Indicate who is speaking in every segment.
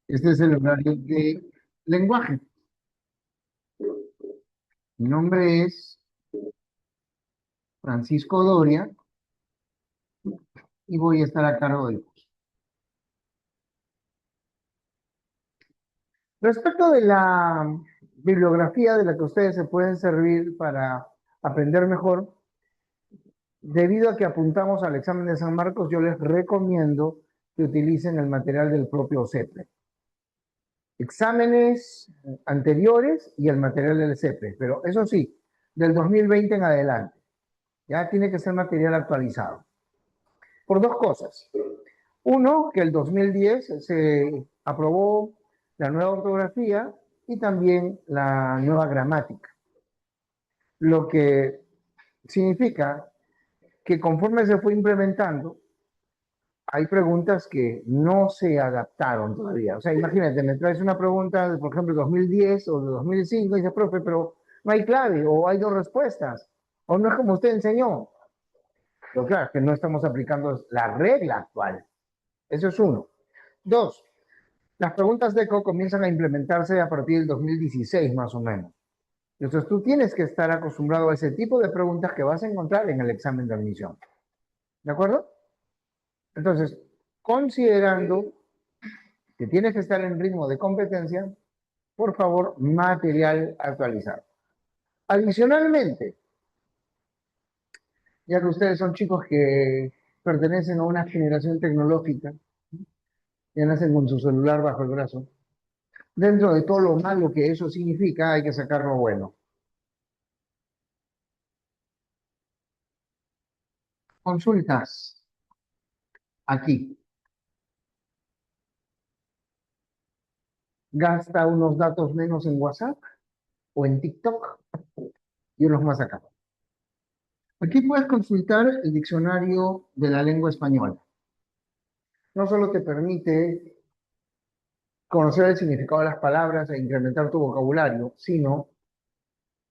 Speaker 1: Este es el horario de lenguaje. Mi nombre es Francisco Doria y voy a estar a cargo del curso. Respecto de la bibliografía de la que ustedes se pueden servir para aprender mejor, debido a que apuntamos al examen de San Marcos, yo les recomiendo que utilicen el material del propio CEPLE. Exámenes anteriores y el material del CEPLE, pero eso sí, del 2020 en adelante. Ya tiene que ser material actualizado. Por dos cosas. Uno, que el 2010 se aprobó la nueva ortografía y también la nueva gramática, lo que significa que conforme se fue implementando, hay preguntas que no se adaptaron todavía. O sea, imagínate, me traes una pregunta, de, por ejemplo, de 2010 o de 2005 y dices, profe, pero no hay clave o hay dos respuestas o no es como usted enseñó. Pero claro, que no estamos aplicando la regla actual. Eso es uno. Dos, las preguntas de ECO comienzan a implementarse a partir del 2016 más o menos. Entonces tú tienes que estar acostumbrado a ese tipo de preguntas que vas a encontrar en el examen de admisión. ¿De acuerdo? Entonces, considerando que tienes que estar en ritmo de competencia, por favor, material actualizado. Adicionalmente, ya que ustedes son chicos que pertenecen a una generación tecnológica, ya nacen con su celular bajo el brazo, dentro de todo lo malo que eso significa, hay que sacar lo bueno. Consultas aquí. Gasta unos datos menos en WhatsApp o en TikTok y unos más acá. Aquí puedes consultar el diccionario de la lengua española. No solo te permite conocer el significado de las palabras e incrementar tu vocabulario, sino,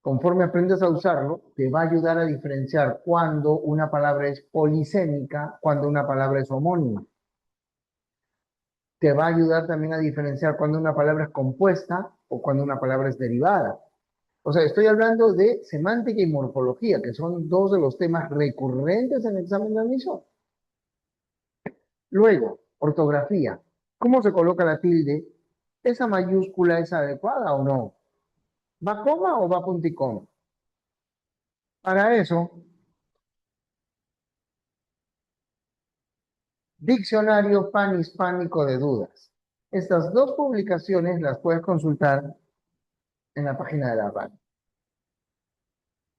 Speaker 1: conforme aprendes a usarlo, te va a ayudar a diferenciar cuando una palabra es polisémica, cuando una palabra es homónima. Te va a ayudar también a diferenciar cuando una palabra es compuesta o cuando una palabra es derivada. O sea, estoy hablando de semántica y morfología, que son dos de los temas recurrentes en el examen de admisión. Luego, ortografía. ¿Cómo se coloca la tilde? ¿Esa mayúscula es adecuada o no? ¿Va coma o va punticoma? Para eso, Diccionario Panhispánico de Dudas. Estas dos publicaciones las puedes consultar en la página de la RAN.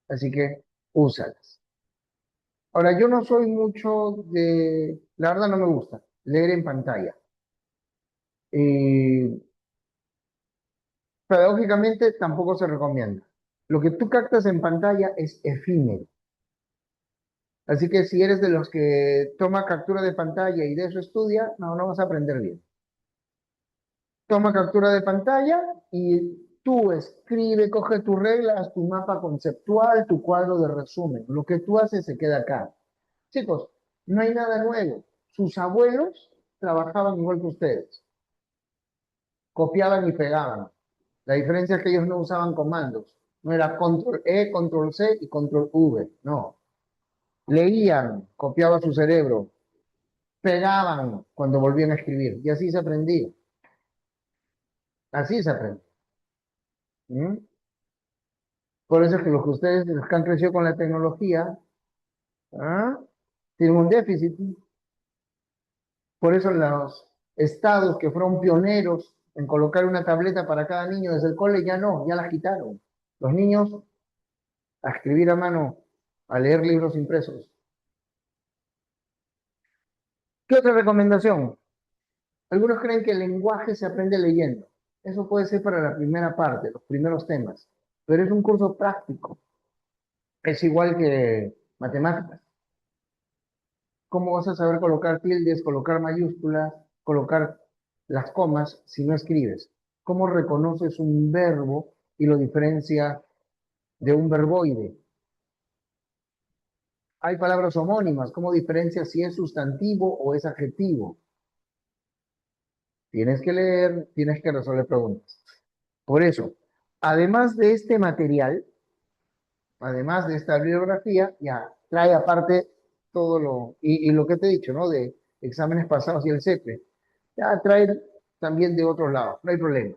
Speaker 1: Así que úsalas. Ahora, yo no soy mucho de, la verdad no me gusta leer en pantalla. Y pedagógicamente tampoco se recomienda. Lo que tú captas en pantalla es efímero. Así que si eres de los que toma captura de pantalla y de eso estudia, no, no vas a aprender bien. Toma captura de pantalla y tú escribe, coge tus reglas, tu mapa conceptual, tu cuadro de resumen. Lo que tú haces se queda acá. Chicos, no hay nada nuevo. Sus abuelos trabajaban igual que ustedes. Copiaban y pegaban. La diferencia es que ellos no usaban comandos. No era control E, control C y control V. No. Leían, copiaba su cerebro. Pegaban cuando volvían a escribir. Y así se aprendía. Así se aprende. ¿Mm? Por eso es que los que ustedes, los que han crecido con la tecnología, ¿ah? Tienen un déficit. Por eso los estados que fueron pioneros en colocar una tableta para cada niño desde el cole ya no, ya las quitaron. Los niños a escribir a mano, a leer libros impresos. ¿Qué otra recomendación? Algunos creen que el lenguaje se aprende leyendo. Eso puede ser para la primera parte, los primeros temas, pero es un curso práctico. Es igual que matemáticas. ¿Cómo vas a saber colocar tildes, colocar mayúsculas, colocar las comas si no escribes? ¿Cómo reconoces un verbo y lo diferencia de un verboide? Hay palabras homónimas. ¿Cómo diferencias si es sustantivo o es adjetivo? Tienes que leer, tienes que resolver preguntas. Por eso, además de este material, además de esta bibliografía, ya trae aparte todo y lo que te he dicho, ¿no? De exámenes pasados y el CEPE. Ya trae también de otros lados, no hay problema.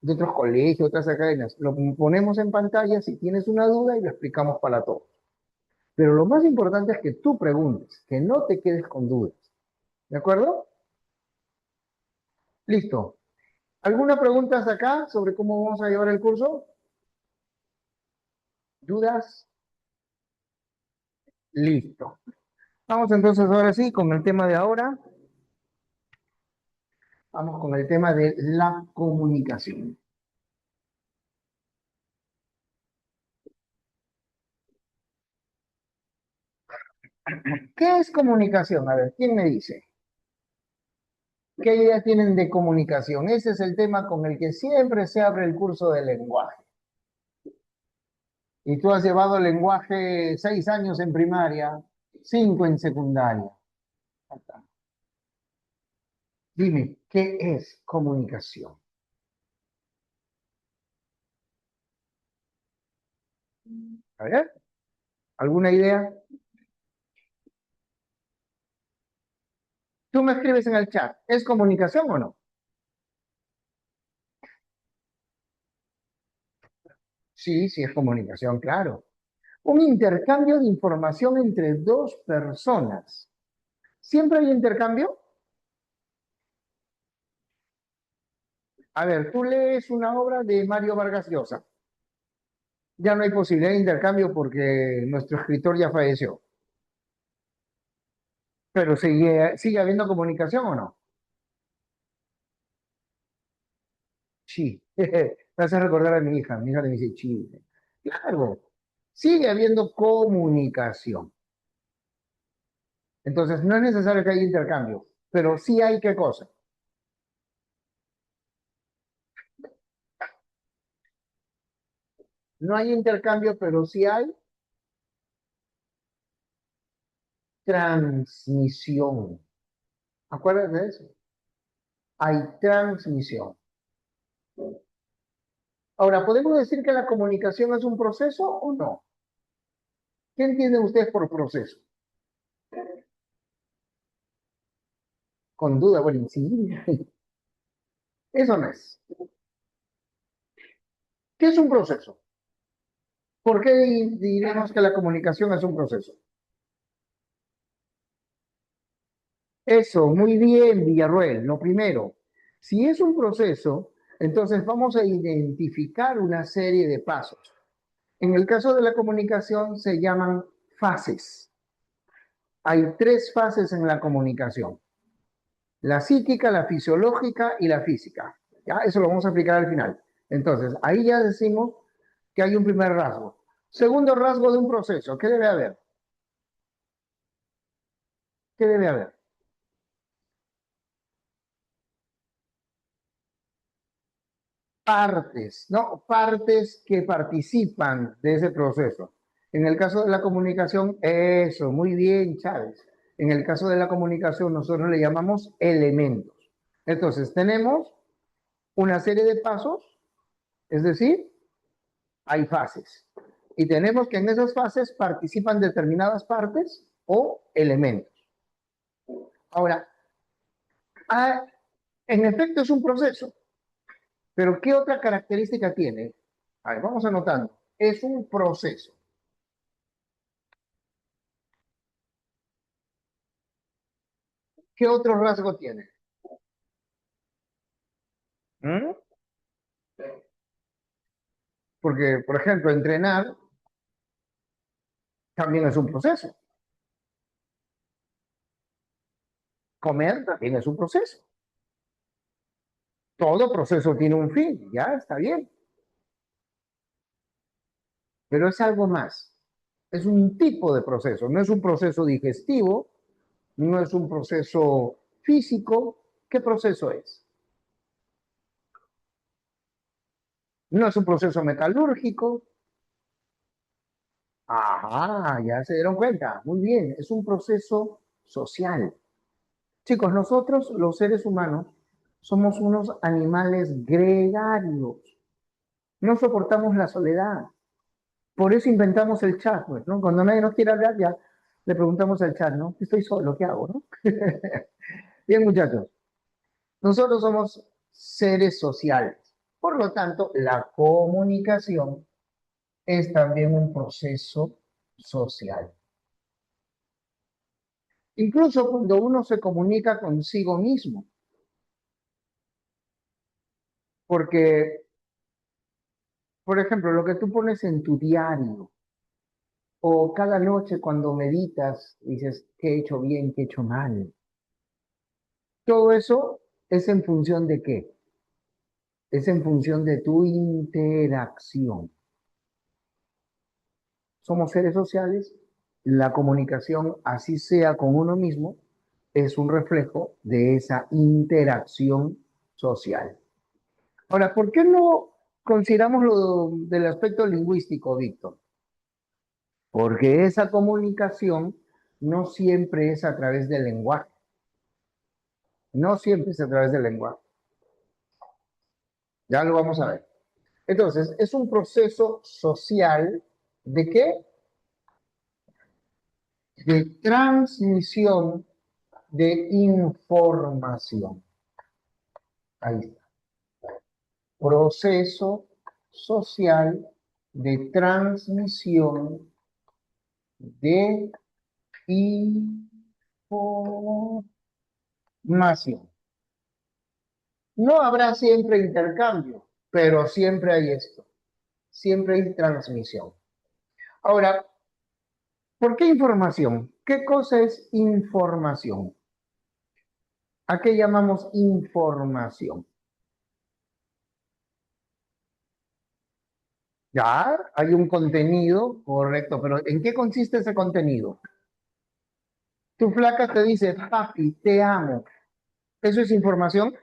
Speaker 1: De otros colegios, otras academias. Lo ponemos en pantalla si tienes una duda y lo explicamos para todos. Pero lo más importante es que tú preguntes, que no te quedes con dudas. ¿De acuerdo? Listo. ¿Alguna pregunta hasta acá sobre cómo vamos a llevar el curso? ¿Dudas? Listo. Vamos entonces ahora sí con el tema de ahora. Vamos con el tema de la comunicación. ¿Qué es comunicación? A ver, ¿quién me dice? ¿Qué idea tienen de comunicación? Ese es el tema con el que siempre se abre el curso de lenguaje. Y tú has llevado lenguaje 6 años en primaria, 5 en secundaria. Dime, ¿qué es comunicación? A ver, ¿alguna idea? Tú me escribes en el chat, ¿es comunicación o no? Sí, sí es comunicación, claro. Un intercambio de información entre dos personas. ¿Siempre hay intercambio? A ver, tú lees una obra de Mario Vargas Llosa. Ya no hay posibilidad de intercambio porque nuestro escritor ya falleció. Pero sigue habiendo comunicación o no? Sí. Me hace recordar a mi hija. Mi hija le dice sí. Claro, sigue habiendo comunicación. Entonces, no es necesario que haya intercambio, pero sí hay qué cosa. No hay intercambio, pero sí hay transmisión. Acuérdate de eso. Hay transmisión. Ahora, ¿podemos decir que la comunicación es un proceso o no? ¿Qué entienden ustedes por proceso? Con duda, bueno, sí. Eso no es. ¿Qué es un proceso? ¿Por qué diremos que la comunicación es un proceso? Eso, muy bien, Villarroel. Lo primero, si es un proceso, entonces vamos a identificar una serie de pasos. En el caso de la comunicación se llaman fases. Hay 3 fases en la comunicación: la psíquica, la fisiológica y la física. ¿Ya? Eso lo vamos a explicar al final. Entonces, ahí ya decimos que hay un primer rasgo. Segundo rasgo de un proceso, ¿qué debe haber? ¿Qué debe haber? Partes, ¿no? Partes que participan de ese proceso. En el caso de la comunicación, eso, muy bien, Chávez. En el caso de la comunicación, nosotros le llamamos elementos. Entonces, tenemos una serie de pasos, es decir, hay fases. Y tenemos que en esas fases participan determinadas partes o elementos. Ahora, ah, en efecto es un proceso, pero ¿qué otra característica tiene? A ver, vamos anotando. Es un proceso. ¿Qué otro rasgo tiene? ¿Mm? Porque, por ejemplo, entrenar también es un proceso. Comer también es un proceso. Todo proceso tiene un fin, ya está bien. Pero es algo más. Es un tipo de proceso. No es un proceso digestivo, no es un proceso físico. ¿Qué proceso es? No es un proceso metalúrgico. Ajá, ya se dieron cuenta. Muy bien, es un proceso social. Chicos, nosotros los seres humanos somos unos animales gregarios. No soportamos la soledad. Por eso inventamos el chat, pues, ¿no? Cuando nadie nos quiere hablar, ya le preguntamos al chat, ¿no? Estoy solo, ¿qué hago, no? Bien, muchachos, nosotros somos seres sociales. Por lo tanto, la comunicación es también un proceso social. Incluso cuando uno se comunica consigo mismo, porque, por ejemplo, lo que tú pones en tu diario, o cada noche cuando meditas, dices, ¿qué he hecho bien, qué he hecho mal? Todo eso es en función de qué? Es en función de tu interacción. Somos seres sociales, la comunicación, así sea con uno mismo, es un reflejo de esa interacción social. Ahora, ¿por qué no consideramos lo del aspecto lingüístico, Víctor? Porque esa comunicación no siempre es a través del lenguaje, no siempre es a través del lenguaje. Ya lo vamos a ver. Entonces, es un proceso social de qué? De transmisión de información. Ahí está. Proceso social de transmisión de información. No habrá siempre intercambio, pero siempre hay esto. Siempre hay transmisión. Ahora, ¿por qué información? ¿Qué cosa es información? ¿A qué llamamos información? Ya, hay un contenido, correcto, pero ¿en qué consiste ese contenido? Tu flaca te dice, papi, te amo. ¿Eso es información?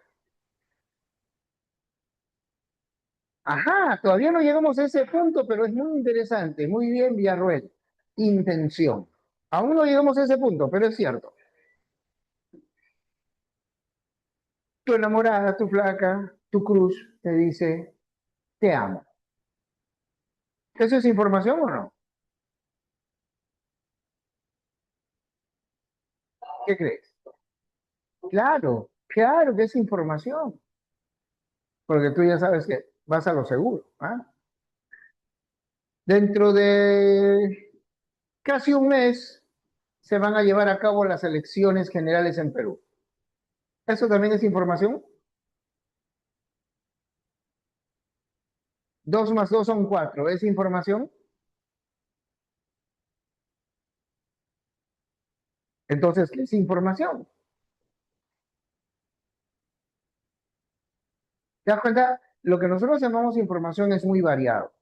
Speaker 1: Ajá, todavía no llegamos a ese punto, pero es muy interesante. Muy bien, Villarroel. Intención. Aún no llegamos a ese punto, pero es cierto. Tu enamorada, tu flaca, tu cruz te dice, te amo. ¿Eso es información o no? ¿Qué crees? Claro, claro que es información, porque tú ya sabes que vas a lo seguro. ¿Ah? Dentro de casi un mes se van a llevar a cabo las elecciones generales en Perú. ¿Eso también es información? 2 más 2 son 4. ¿Es información? Entonces, ¿qué es información? ¿Te das cuenta? Lo que nosotros llamamos información es muy variado.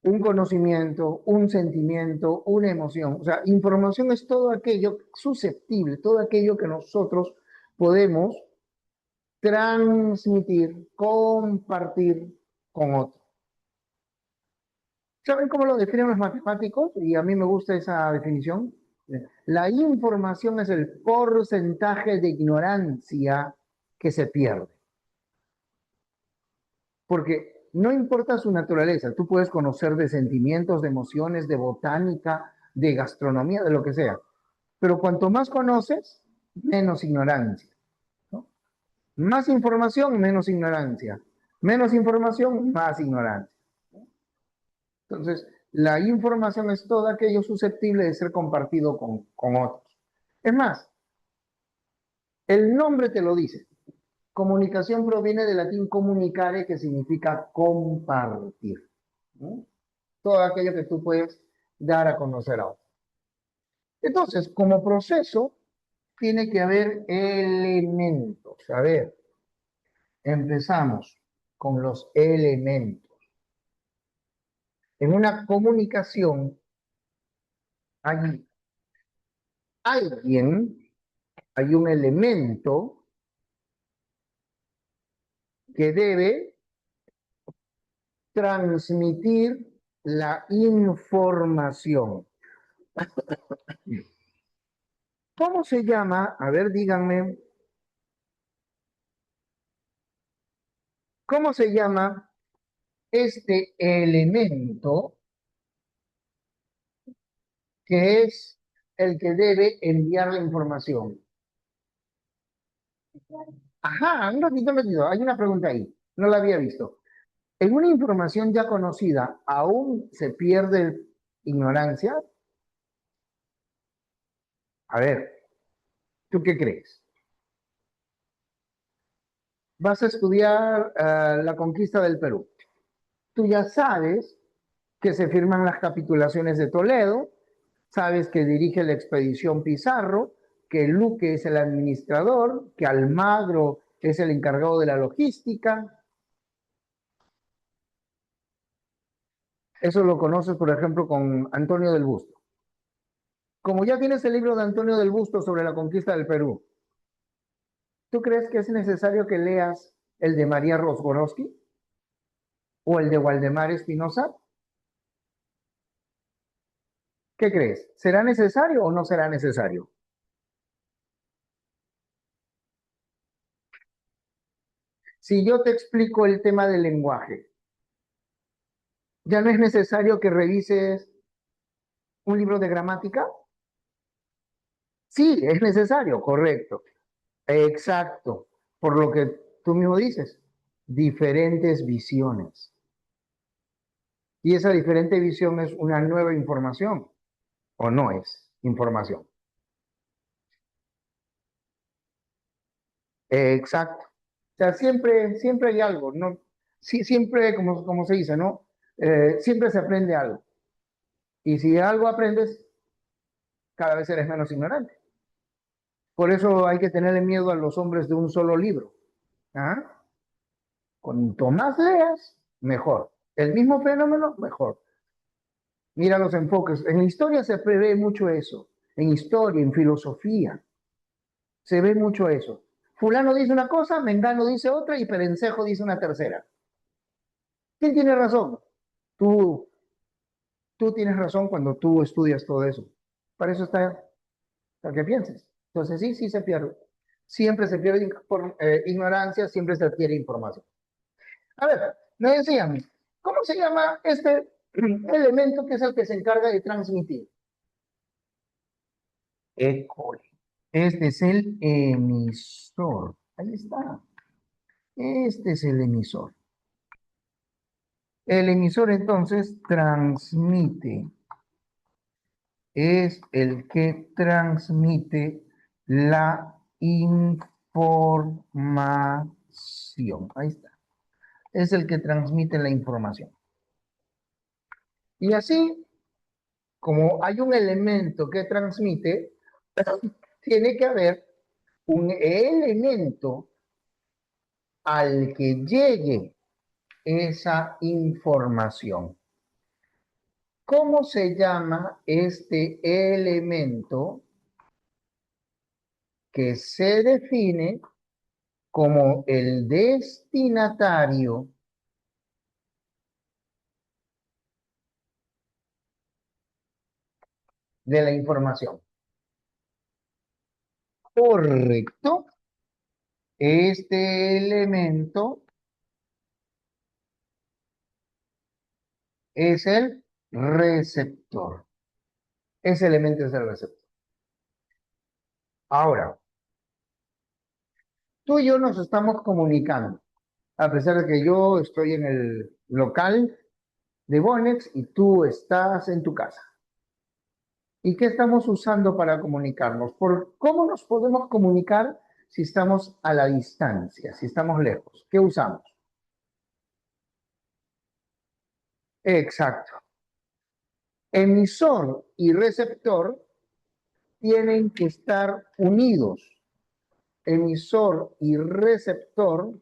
Speaker 1: Un conocimiento, un sentimiento, una emoción. O sea, información es todo aquello susceptible, todo aquello que nosotros podemos transmitir, compartir con otros. ¿Saben cómo lo definen los matemáticos? Y a mí me gusta esa definición. La información es el porcentaje de ignorancia que se pierde. Porque no importa su naturaleza, tú puedes conocer de sentimientos, de emociones, de botánica, de gastronomía, de lo que sea. Pero cuanto más conoces, menos ignorancia, ¿no? Más información, menos ignorancia. Menos información, más ignorancia. Entonces, la información es todo aquello susceptible de ser compartido con otros. Es más, el nombre te lo dice. Comunicación proviene del latín comunicare, que significa compartir, ¿no? Todo aquello que tú puedes dar a conocer a otros. Entonces, como proceso, tiene que haber elementos. A ver, empezamos con los elementos. En una comunicación hay alguien, hay un elemento que debe transmitir la información. ¿Cómo se llama? A ver, díganme, ¿Cómo se llama este elemento que es el que debe enviar la información? Ajá, un ratito, hay una pregunta ahí, no la había visto. En una información ya conocida, ¿aún se pierde ignorancia? A ver, ¿tú qué crees? Vas a estudiar la conquista del Perú. Tú ya sabes que se firman las capitulaciones de Toledo, sabes que dirige la expedición Pizarro, que Luque es el administrador, que Almagro es el encargado de la logística. Eso lo conoces, por ejemplo, con Antonio del Busto. Como ya tienes el libro de Antonio del Busto sobre la conquista del Perú, ¿tú crees que es necesario que leas el de María Rosgorowski o el de Waldemar Espinosa? ¿Qué crees? ¿Será necesario o no será necesario? Si yo te explico el tema del lenguaje, ¿ya no es necesario que revises un libro de gramática? Sí, es necesario, correcto. Exacto. Por lo que tú mismo dices, diferentes visiones. Y esa diferente visión es una nueva información o no es información. Exacto. O sea, siempre hay algo, ¿no? Sí, siempre, como se dice, ¿no? Siempre se aprende algo. Y si algo aprendes, cada vez eres menos ignorante. Por eso hay que tenerle miedo a los hombres de un solo libro. ¿Ah? Cuanto más leas, mejor. El mismo fenómeno, mejor. Mira los enfoques. En la historia se prevé mucho eso. En historia, en filosofía, se ve mucho eso. Fulano dice una cosa, Mengano dice otra y Perencejo dice una tercera. ¿Quién tiene razón? Tú, tú tienes razón cuando tú estudias todo eso. Para eso está, para que pienses. Entonces sí se pierde. Siempre se pierde por ignorancia, siempre se adquiere información. A ver, me decían, ¿cómo se llama este elemento que es el que se encarga de transmitir? École. Este es el emisor. Ahí está. Este es el emisor. El emisor entonces transmite. Es el que transmite la información. Ahí está. Es el que transmite la información. Y así, como hay un elemento que transmite, tiene que haber un elemento al que llegue esa información. ¿Cómo se llama este elemento que se define como el destinatario de la información? Correcto. Este elemento es el receptor. Ese elemento es el receptor. Ahora, tú y yo nos estamos comunicando, a pesar de que yo estoy en el local de Bonex y tú estás en tu casa. ¿Y qué estamos usando para comunicarnos? ¿Cómo nos podemos comunicar si estamos a la distancia, si estamos lejos? ¿Qué usamos? Exacto. Emisor y receptor tienen que estar unidos. Emisor y receptor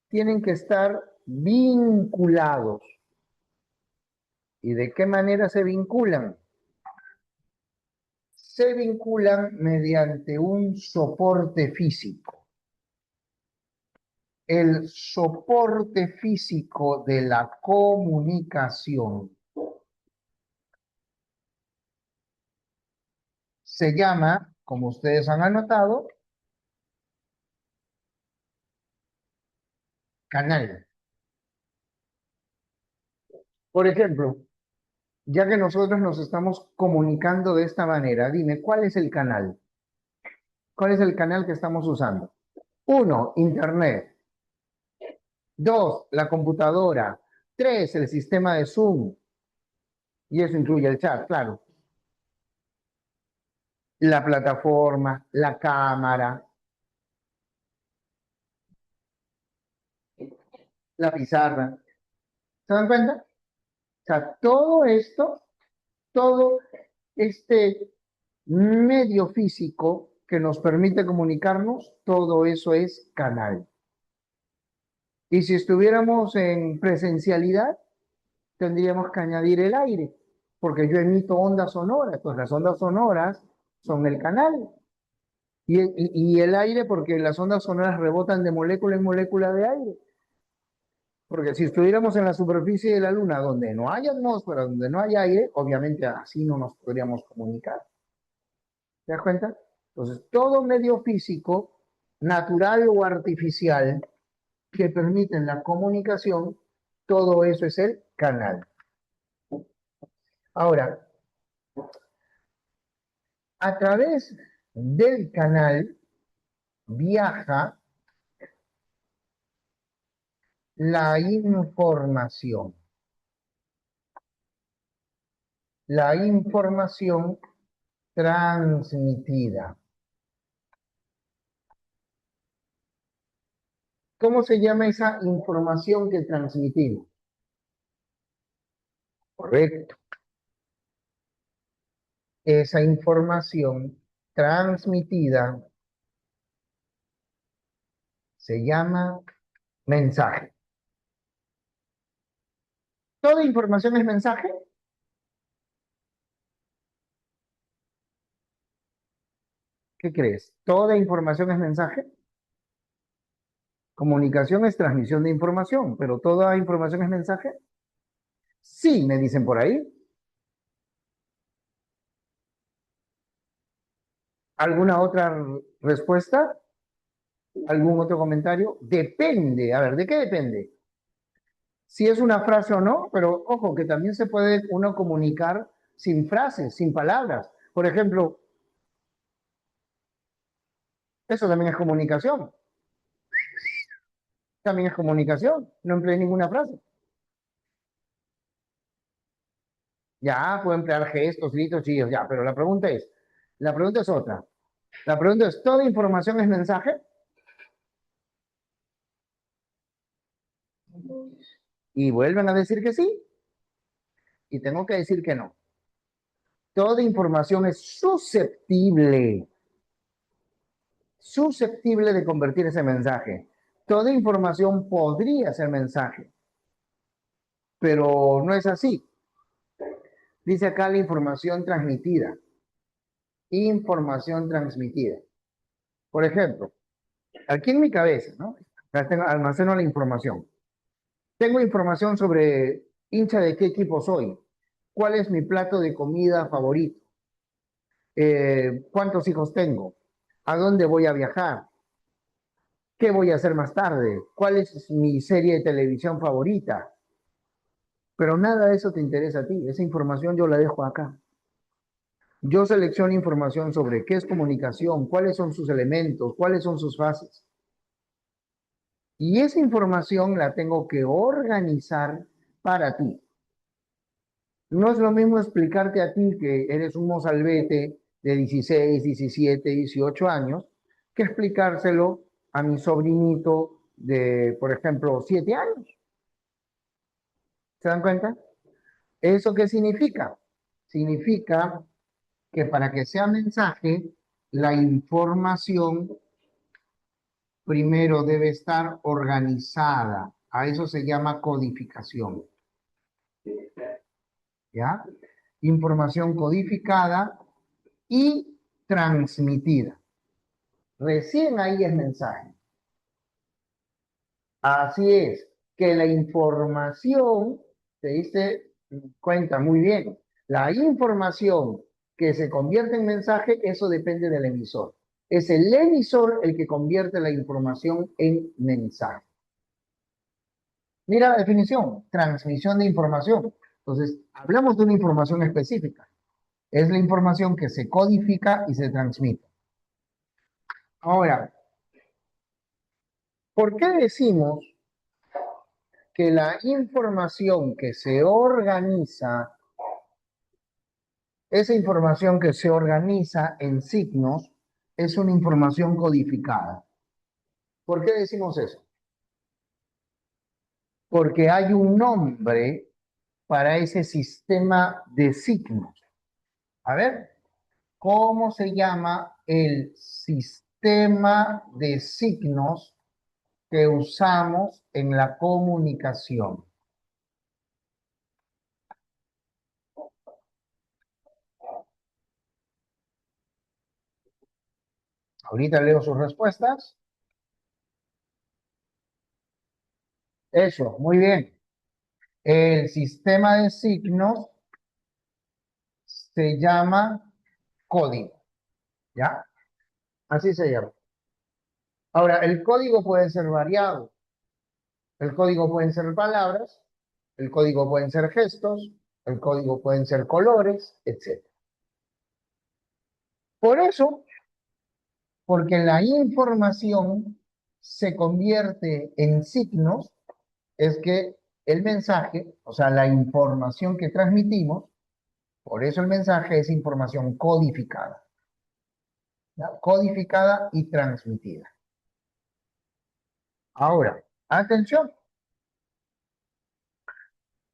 Speaker 1: tienen que estar vinculados. ¿Y de qué manera se vinculan? Se vinculan mediante un soporte físico. El soporte físico de la comunicación se llama, como ustedes han anotado, canal. Por ejemplo, ya que nosotros nos estamos comunicando de esta manera, dime, ¿cuál es el canal? ¿Cuál es el canal que estamos usando? Uno, Internet. Dos, la computadora. Tres, el sistema de Zoom. Y eso incluye el chat, claro. La plataforma, la cámara, la pizarra. ¿Se dan cuenta? O sea, todo esto, todo este medio físico que nos permite comunicarnos, todo eso es canal. Y si estuviéramos en presencialidad, tendríamos que añadir el aire, porque yo emito ondas sonoras, pues las ondas sonoras son el canal. Y el aire, porque las ondas sonoras rebotan de molécula en molécula de aire. Porque si estuviéramos en la superficie de la Luna, donde no hay atmósfera, donde no hay aire, obviamente así no nos podríamos comunicar. ¿Te das cuenta? Entonces, todo medio físico, natural o artificial, que permiten la comunicación, todo eso es el canal. Ahora, a través del canal viaja la información. La información transmitida. ¿Cómo se llama esa información que transmitimos? Correcto. Esa información transmitida se llama mensaje. ¿Toda información es mensaje? ¿Qué crees? ¿Toda información es mensaje? Comunicación es transmisión de información, pero ¿toda información es mensaje? Sí, me dicen por ahí. ¿Alguna otra respuesta? ¿Algún otro comentario? Depende. A ver, ¿de qué depende? Si es una frase o no, pero ojo, que también se puede uno comunicar sin frases, sin palabras. Por ejemplo, eso también es comunicación. También es comunicación. No empleé ninguna frase. Ya, puedo emplear gestos, gritos, chillos, ya, pero la pregunta es otra. La pregunta es, ¿toda información es mensaje? Y vuelven a decir que sí, y tengo que decir que no. Toda información es susceptible de convertirse en mensaje. Toda información podría ser mensaje, pero no es así. Dice acá la información transmitida. Información transmitida. Por ejemplo, aquí en mi cabeza, ¿no? Almaceno la información. Tengo información sobre hincha de qué equipo soy, cuál es mi plato de comida favorito, cuántos hijos tengo, a dónde voy a viajar, qué voy a hacer más tarde, cuál es mi serie de televisión favorita. Pero nada de eso te interesa a ti. Esa información yo la dejo acá. Yo selecciono información sobre qué es comunicación, cuáles son sus elementos, cuáles son sus fases. Y esa información la tengo que organizar para ti. No es lo mismo explicarte a ti que eres un mozalbete de 16, 17, 18 años, que explicárselo a mi sobrinito de, por ejemplo, 7 años. ¿Se dan cuenta? ¿Eso qué significa? Significa que para que sea mensaje, la información primero debe estar organizada. A eso se llama codificación. ¿Ya? Información codificada y transmitida. Recién ahí es mensaje. Así es, que la información, te diste cuenta muy bien, la información que se convierte en mensaje, eso depende del emisor. Es el emisor el que convierte la información en mensaje. Mira la definición, transmisión de información. Entonces, hablamos de una información específica. Es la información que se codifica y se transmite. Ahora, ¿por qué decimos que la información que se organiza, esa información que se organiza en signos, es una información codificada? ¿Por qué decimos eso? Porque hay un nombre para ese sistema de signos. A ver, ¿cómo se llama el sistema de signos que usamos en la comunicación? Ahorita leo sus respuestas. Eso, muy bien. El sistema de signos se llama código, ¿ya? Así se llama. Ahora, el código puede ser variado. El código pueden ser palabras, el código pueden ser gestos, el código pueden ser colores, etc. Por eso, porque la información se convierte en signos, es que el mensaje, o sea, la información que transmitimos, por eso el mensaje es información codificada, ¿ya? Codificada y transmitida. Ahora, atención,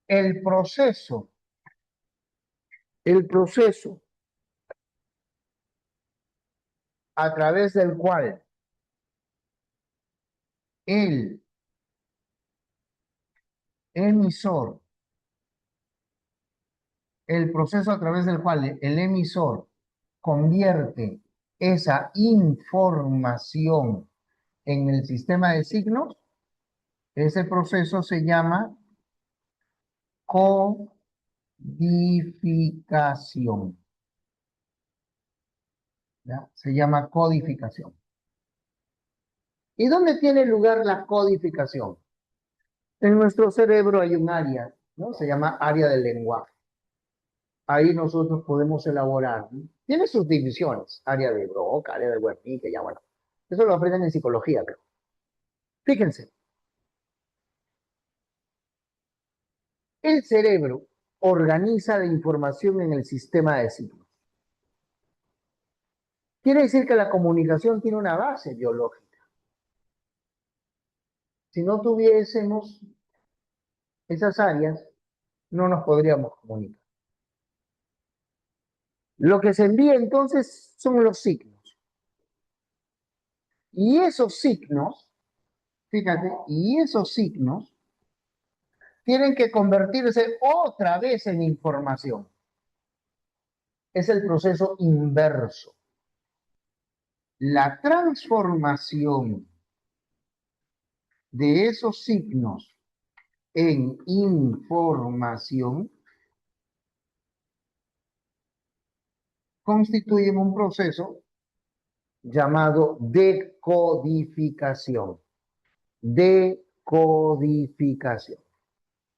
Speaker 1: el proceso, el proceso a través del cual el emisor, el proceso a través del cual el emisor convierte esa información en el sistema de signos, ese proceso se llama codificación. ¿Ya? Se llama codificación. ¿Y dónde tiene lugar la codificación? En nuestro cerebro hay un área, ¿no? Se llama área del lenguaje. Ahí nosotros podemos elaborar, ¿no? Tiene sus divisiones, área de Broca, área de Wernicke, ya bueno. Eso lo aprenden en psicología, pero fíjense, el cerebro organiza la información en el sistema de signos. Quiere decir que la comunicación tiene una base biológica. Si no tuviésemos esas áreas, no nos podríamos comunicar. Lo que se envía entonces son los signos. Y esos signos, fíjate, y esos signos tienen que convertirse otra vez en información. Es el proceso inverso. La transformación de esos signos en información constituye un proceso llamado decodificación. Decodificación.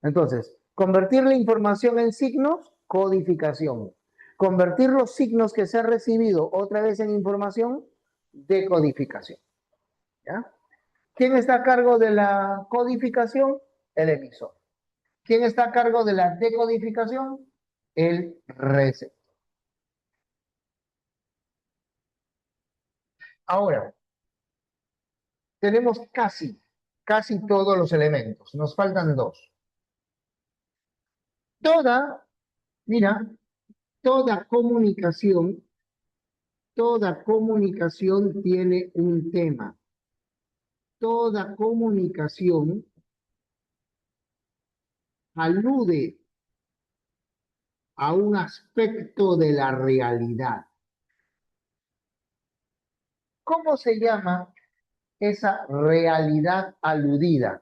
Speaker 1: Entonces, convertir la información en signos, codificación. Convertir los signos que se han recibido otra vez en información, decodificación. ¿Ya? ¿Quién está a cargo de la codificación? El emisor. ¿Quién está a cargo de la decodificación? El receptor. Ahora, tenemos casi todos los elementos. Nos faltan dos. Toda, mira, toda comunicación tiene un tema. Toda comunicación alude a un aspecto de la realidad. ¿Cómo se llama esa realidad aludida?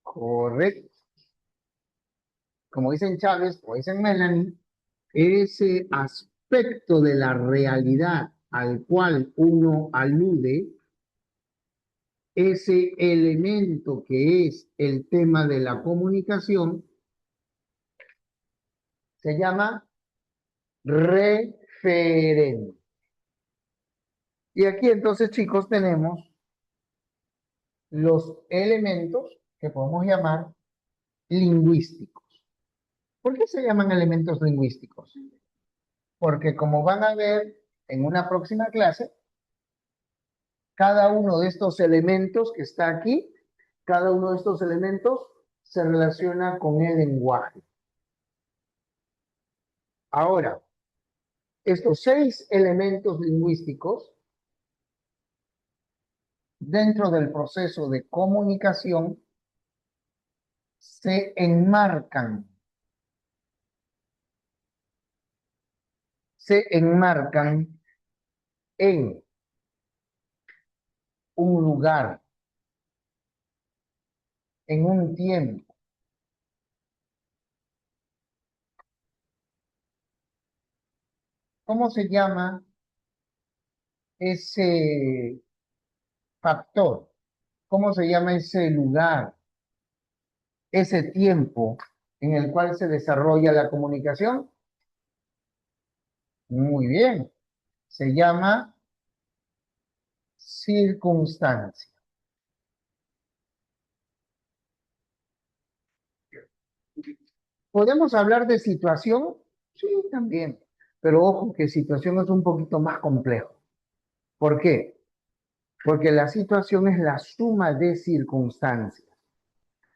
Speaker 1: Correcto. Como dicen Chávez, o dicen Melanie, ese aspecto de la realidad al cual uno alude ese elemento que es el tema de la comunicación se llama referente. Y aquí entonces, chicos, tenemos los elementos que podemos llamar lingüísticos. ¿Por qué se llaman elementos lingüísticos? Porque como van a ver en una próxima clase, cada uno de estos elementos que está aquí, cada uno de estos elementos se relaciona con el lenguaje. Ahora, estos 6 elementos lingüísticos, dentro del proceso de comunicación, se enmarcan en un lugar, en un tiempo. ¿Cómo se llama ese factor? ¿Cómo se llama ese lugar, ese tiempo en el cual se desarrolla la comunicación? Muy bien, se llama circunstancia. ¿Podemos hablar de situación? Sí, también. Pero ojo que situación es un poquito más complejo. ¿Por qué? Porque la situación es la suma de circunstancias.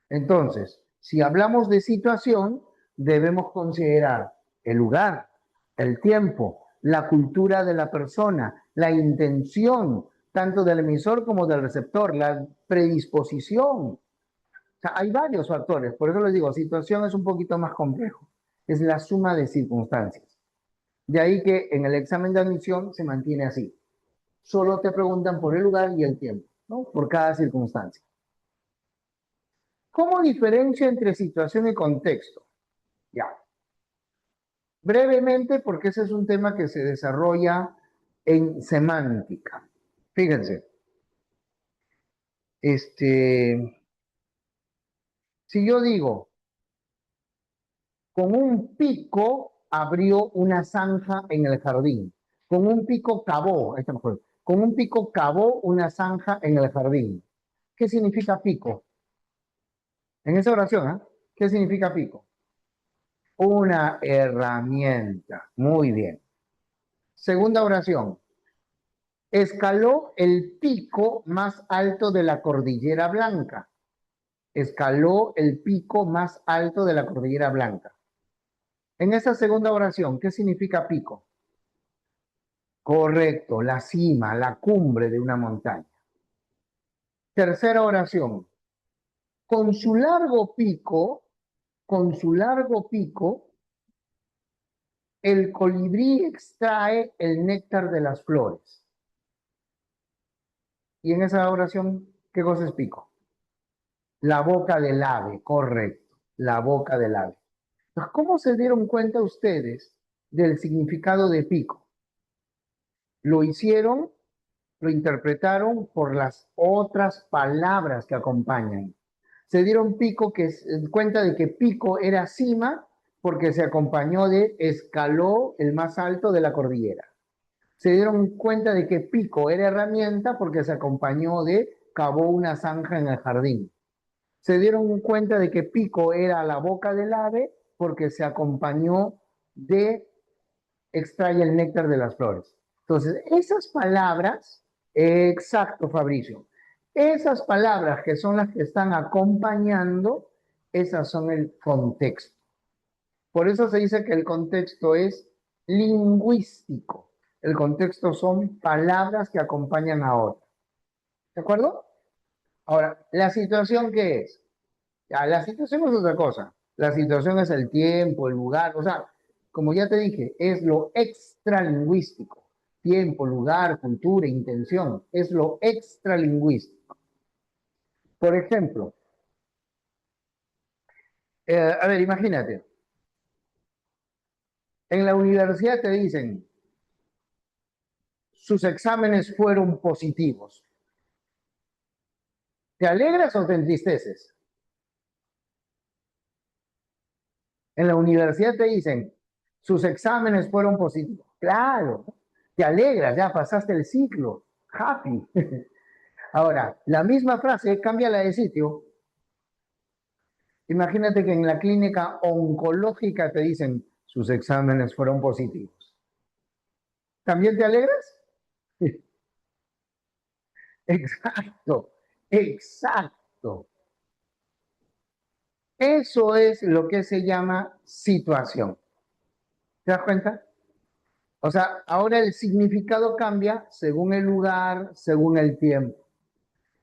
Speaker 1: Entonces, si hablamos de situación, debemos considerar el lugar, el tiempo, la cultura de la persona, la intención, tanto del emisor como del receptor, la predisposición. O sea, hay varios factores, por eso les digo, situación es un poquito más complejo, es la suma de circunstancias. De ahí que en el examen de admisión se mantiene así. Solo te preguntan por el lugar y el tiempo, ¿no? Por cada circunstancia. ¿Cómo diferencia entre situación y contexto? Ya. Brevemente, porque ese es un tema que se desarrolla en semántica. Fíjense, si yo digo, con un pico abrió una zanja en el jardín, con un pico cavó, ahí está mejor, con un pico cavó una zanja en el jardín. ¿Qué significa pico? En esa oración, ¿eh? ¿Qué significa pico? Una herramienta. Muy bien. Segunda oración. Escaló el pico más alto de la Cordillera Blanca. Escaló el pico más alto de la Cordillera Blanca. En esa segunda oración, ¿qué significa pico? Correcto, la cima, la cumbre de una montaña. Tercera oración. Con su largo pico, con su largo pico, el colibrí extrae el néctar de las flores. Y en esa oración, ¿qué cosa es pico? La boca del ave, correcto, la boca del ave. Entonces, ¿cómo se dieron cuenta ustedes del significado de pico? Lo hicieron, lo interpretaron por las otras palabras que acompañan. Se dieron cuenta de que pico era cima porque se acompañó de escaló el más alto de la cordillera. Se dieron cuenta de que pico era herramienta porque se acompañó de cavó una zanja en el jardín. Se dieron cuenta de que pico era la boca del ave porque se acompañó de extrae el néctar de las flores. Entonces, esas palabras, exacto, Fabricio, esas palabras que son las que están acompañando, esas son el contexto. Por eso se dice que el contexto es lingüístico. El contexto son palabras que acompañan a otras. ¿De acuerdo? Ahora, ¿la situación qué es? Ya, la situación es otra cosa. La situación es el tiempo, el lugar, o sea, como ya te dije, es lo extralingüístico. Tiempo, lugar, cultura, intención, es lo extralingüístico. Por ejemplo, a ver, imagínate, en la universidad te dicen, sus exámenes fueron positivos. ¿Te alegras o te entristeces? En la universidad te dicen, sus exámenes fueron positivos. Claro, te alegras, ya pasaste el ciclo. Happy. Ahora, la misma frase, cámbiala de sitio. Imagínate que en la clínica oncológica te dicen, sus exámenes fueron positivos. ¿También te alegras? Exacto, exacto. Eso es lo que se llama situación. ¿Te das cuenta? O sea, ahora el significado cambia según el lugar, según el tiempo.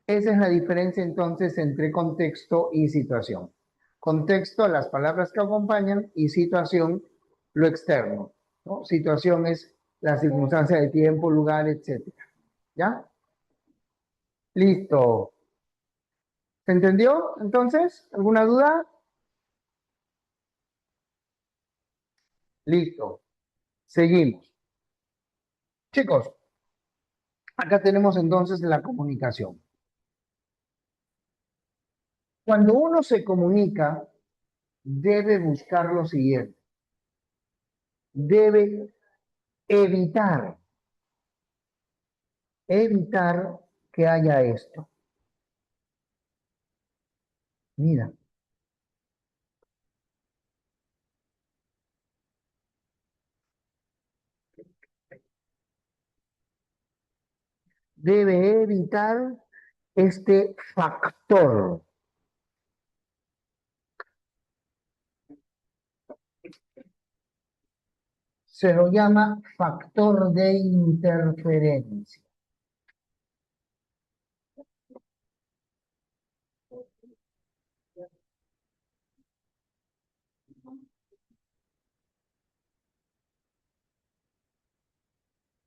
Speaker 1: Esa es la diferencia entonces entre contexto y situación. Contexto, las palabras que acompañan, y situación, lo externo, ¿no? Situación es la circunstancia de tiempo, lugar, etcétera. ¿Ya? Listo. ¿Se entendió entonces? ¿Alguna duda? Listo. Seguimos. Chicos, acá tenemos entonces la comunicación. Cuando uno se comunica, debe buscar lo siguiente. Debe evitar, evitar que haya esto. Mira, debe evitar este factor. Se lo llama factor de interferencia.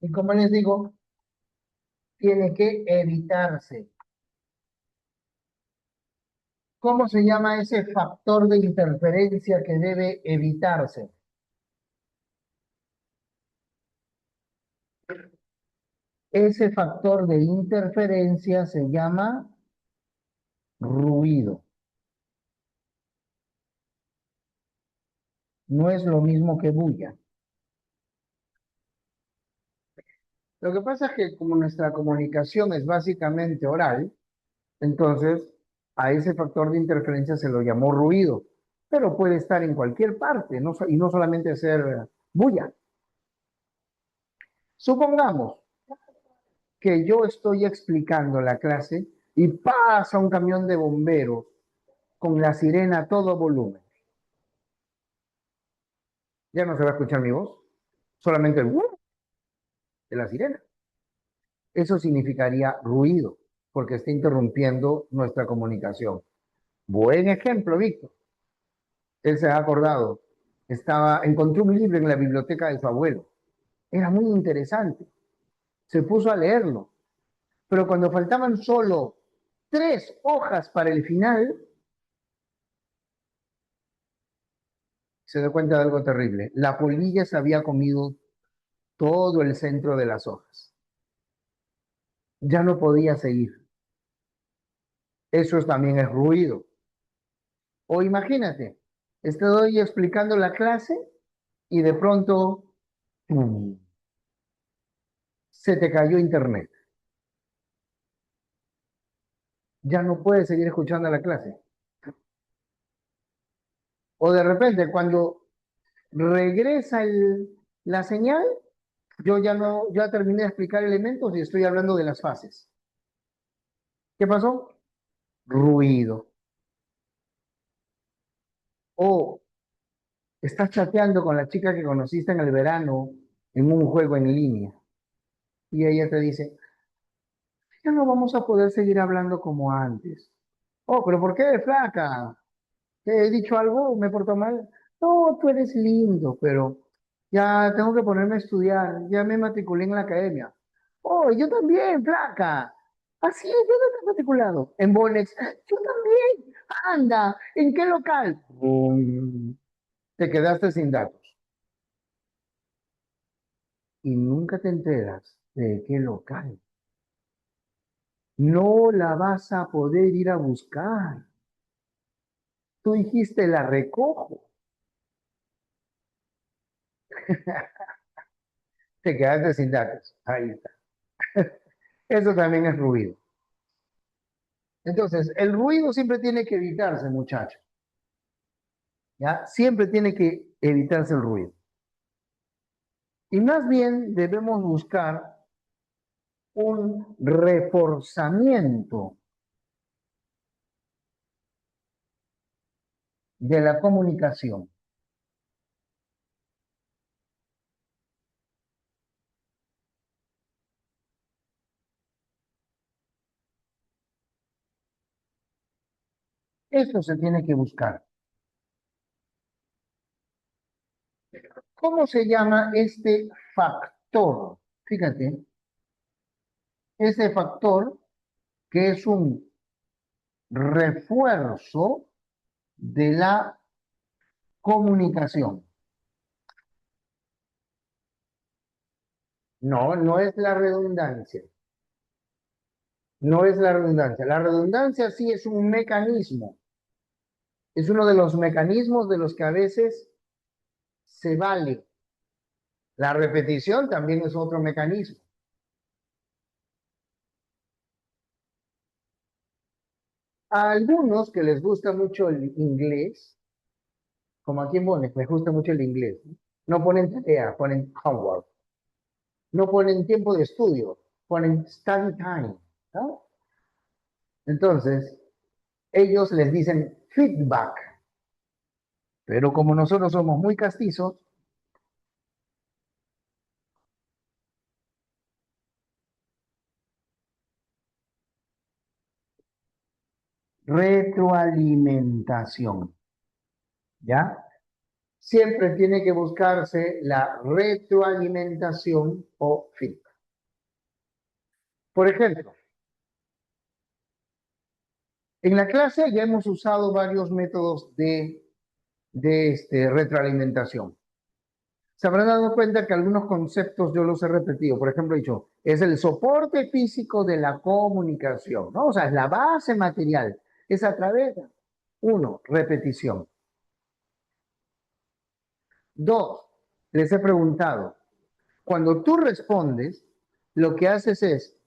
Speaker 1: Y como les digo, tiene que evitarse. ¿Cómo se llama ese factor de interferencia que debe evitarse? Ese factor de interferencia se llama ruido. No es lo mismo que bulla. Lo que pasa es que como nuestra comunicación es básicamente oral, entonces a ese factor de interferencia se lo llamó ruido, pero puede estar en cualquier parte y no solamente ser bulla. Supongamos que yo estoy explicando la clase y pasa un camión de bomberos con la sirena a todo volumen. Ya no se va a escuchar mi voz, solamente el de la sirena. Eso significaría ruido, porque está interrumpiendo nuestra comunicación. Buen ejemplo, Víctor. Él se ha acordado. Encontró un libro en la biblioteca de su abuelo. Era muy interesante. Se puso a leerlo. Pero cuando faltaban solo 3 hojas para el final, se dio cuenta de algo terrible. La polilla se había comido todo el centro de las hojas. Ya no podía seguir. También es ruido. O imagínate, estoy explicando la clase y de pronto ¡pum!, se te cayó internet. Ya no puedes seguir escuchando la clase. O de repente, cuando regresa la señal, yo ya no, ya terminé de explicar elementos y estoy hablando de las fases. ¿Qué pasó? Ruido. O estás chateando con la chica que conociste en el verano en un juego en línea y ella te dice, ya no vamos a poder seguir hablando como antes. Oh, pero ¿por qué, flaca? ¿Te he dicho algo? ¿Me portó mal? No, tú eres lindo, pero ya tengo que ponerme a estudiar. Ya me matriculé en la academia. Oh, yo también, flaca. Así es, ¿dónde estás matriculado? En Bonex. Yo también. Anda, ¿en qué local? Te quedaste sin datos y nunca te enteras de qué local. no la vas a poder ir a buscar. Tú dijiste, la recojo. Te quedaste sin datos. Ahí está. Eso también es ruido. Entonces, el ruido siempre tiene que evitarse, muchachos. ¿Ya? Siempre tiene que evitarse el ruido. Y más bien debemos buscar un reforzamiento de la comunicación. Esto se tiene que buscar. ¿Cómo se llama este factor? Fíjate, este factor que es un refuerzo de la comunicación. No, no es la redundancia. No es la redundancia. La redundancia sí es un mecanismo. Es uno de los mecanismos de los que a veces se vale. La repetición también es otro mecanismo. A algunos que les gusta mucho el inglés, como aquí en Bones, les gusta mucho el inglés, no ponen tarea, ponen homework. No ponen tiempo de estudio, ponen study time, ¿no? Entonces, ellos les dicen feedback, pero como nosotros somos muy castizos, retroalimentación, ¿ya? Siempre tiene que buscarse la retroalimentación o feedback. Por ejemplo, en la clase ya hemos usado varios métodos de retroalimentación. Se habrán dado cuenta que algunos conceptos yo los he repetido. Por ejemplo, he dicho, es el soporte físico de la comunicación, ¿no? O sea, es la base material. Es a través de, uno, repetición. Dos, les he preguntado, cuando tú respondes, lo que haces es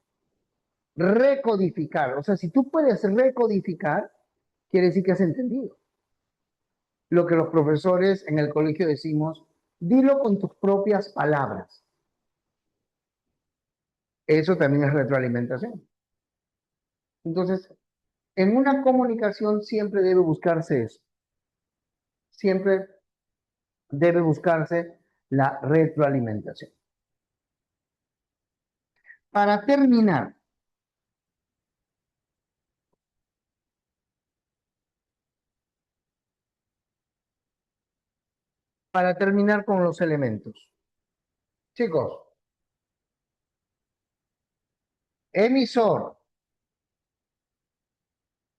Speaker 1: recodificar. O sea, si tú puedes recodificar, quiere decir que has entendido. Lo que los profesores en el colegio decimos, dilo con tus propias palabras. Eso también es retroalimentación. Entonces, en una comunicación siempre debe buscarse eso. Siempre debe buscarse la retroalimentación. Para terminar con los elementos. Chicos, emisor,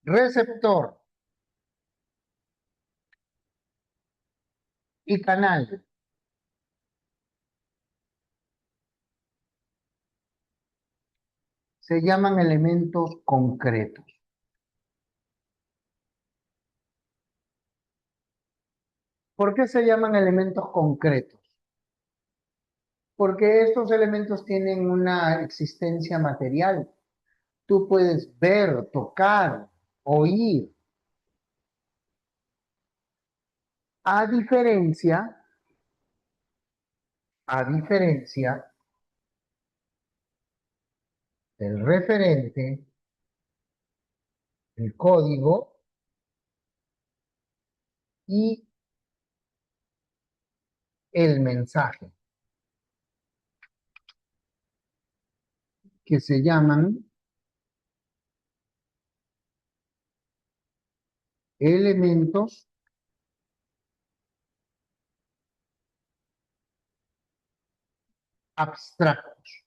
Speaker 1: receptor y canal se llaman elementos concretos. ¿Por qué se llaman elementos concretos? Porque estos elementos tienen una existencia material. Tú puedes ver, tocar, oír. A diferencia, a diferencia del referente, el código y el mensaje, que se llaman elementos abstractos.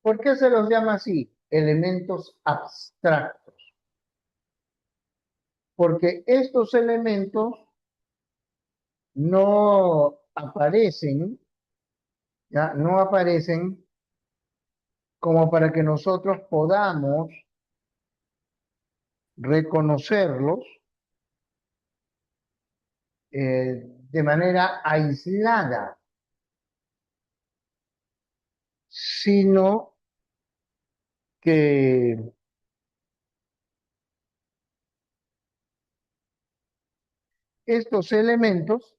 Speaker 1: ¿Por qué se los llama así? Elementos abstractos. Porque estos elementos no aparecen, ¿ya? No aparecen como para que nosotros podamos reconocerlos de manera aislada, sino que estos elementos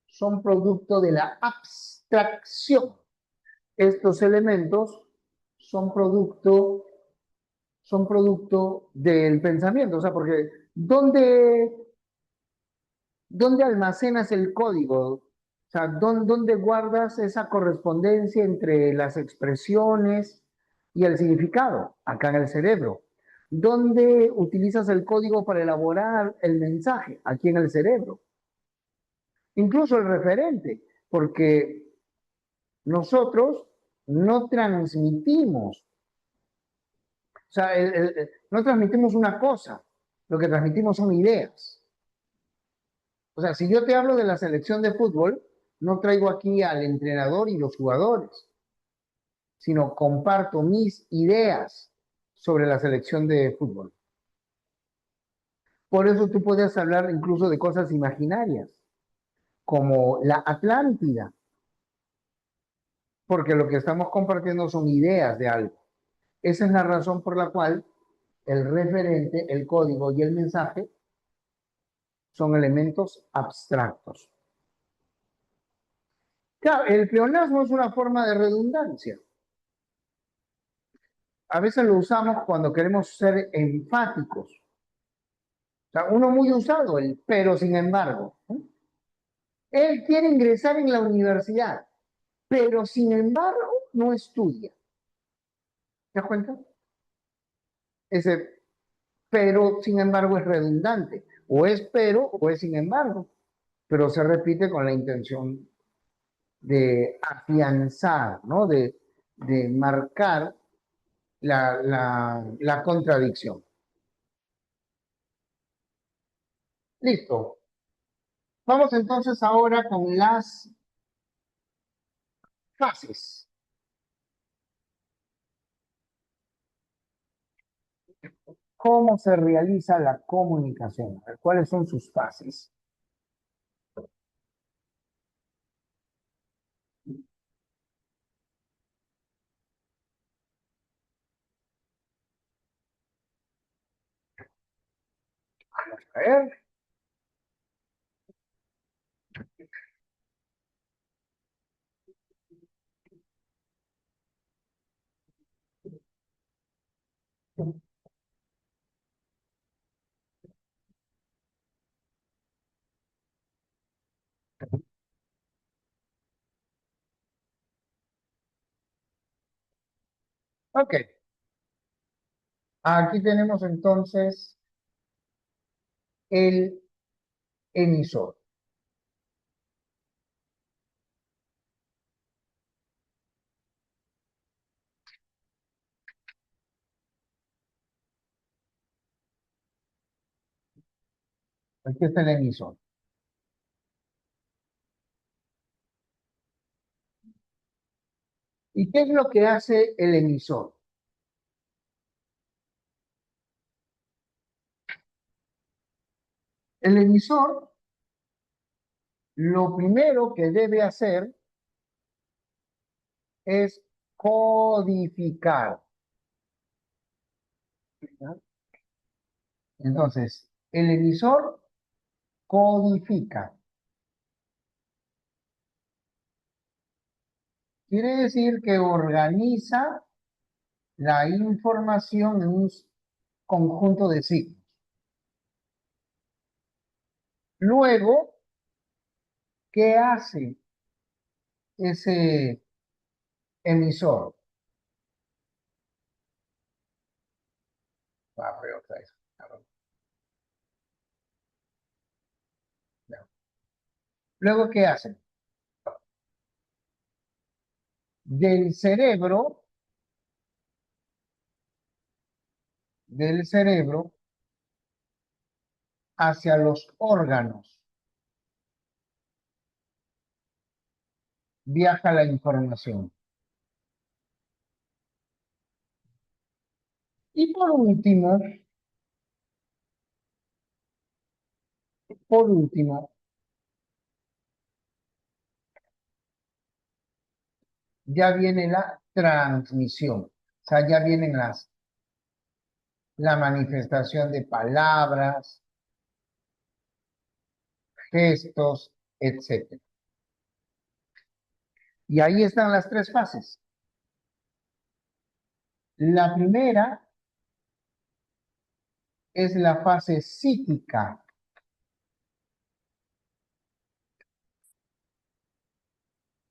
Speaker 1: son producto de la abstracción. Estos elementos son producto del pensamiento. O sea, porque ¿dónde almacenas el código? O sea, ¿dónde guardas esa correspondencia entre las expresiones y el significado? Acá en el cerebro. ¿Dónde utilizas el código para elaborar el mensaje? Aquí en el cerebro. Incluso el referente, porque nosotros no transmitimos, o sea, no transmitimos una cosa, lo que transmitimos son ideas. O sea, si yo te hablo de la selección de fútbol, no traigo aquí al entrenador y los jugadores, sino comparto mis ideas sobre la selección de fútbol. Por eso tú puedes hablar incluso de cosas imaginarias, como la Atlántida, porque lo que estamos compartiendo son ideas de algo. Esa es la razón por la cual el referente, el código y el mensaje son elementos abstractos. Claro, el pleonasmo es una forma de redundancia. A veces lo usamos cuando queremos ser enfáticos. O sea, uno muy usado, el pero sin embargo. Él quiere ingresar en la universidad, pero sin embargo no estudia. ¿Te das cuenta? Ese pero sin embargo es redundante. O es pero o es sin embargo, pero se repite con la intención de afianzar, ¿no? De marcar la contradicción. Listo. Vamos entonces ahora con las fases. ¿Cómo se realiza la comunicación? A ver, ¿cuáles son sus fases? A ver. Ok. Aquí tenemos entonces el emisor. Aquí está el emisor. ¿Y qué es lo que hace el emisor? El emisor lo primero que debe hacer es codificar. ¿Ya? Entonces, el emisor codifica. Quiere decir que organiza la información en un conjunto de signos. Luego, ¿qué hace ese emisor? Pero otra vez. Luego, ¿qué hace? Del cerebro hacia los órganos viaja la información. Y por último, ya viene la transmisión. O sea, ya vienen la manifestación de palabras, gestos, etcétera. Y ahí están las tres fases. La primera es la fase psíquica.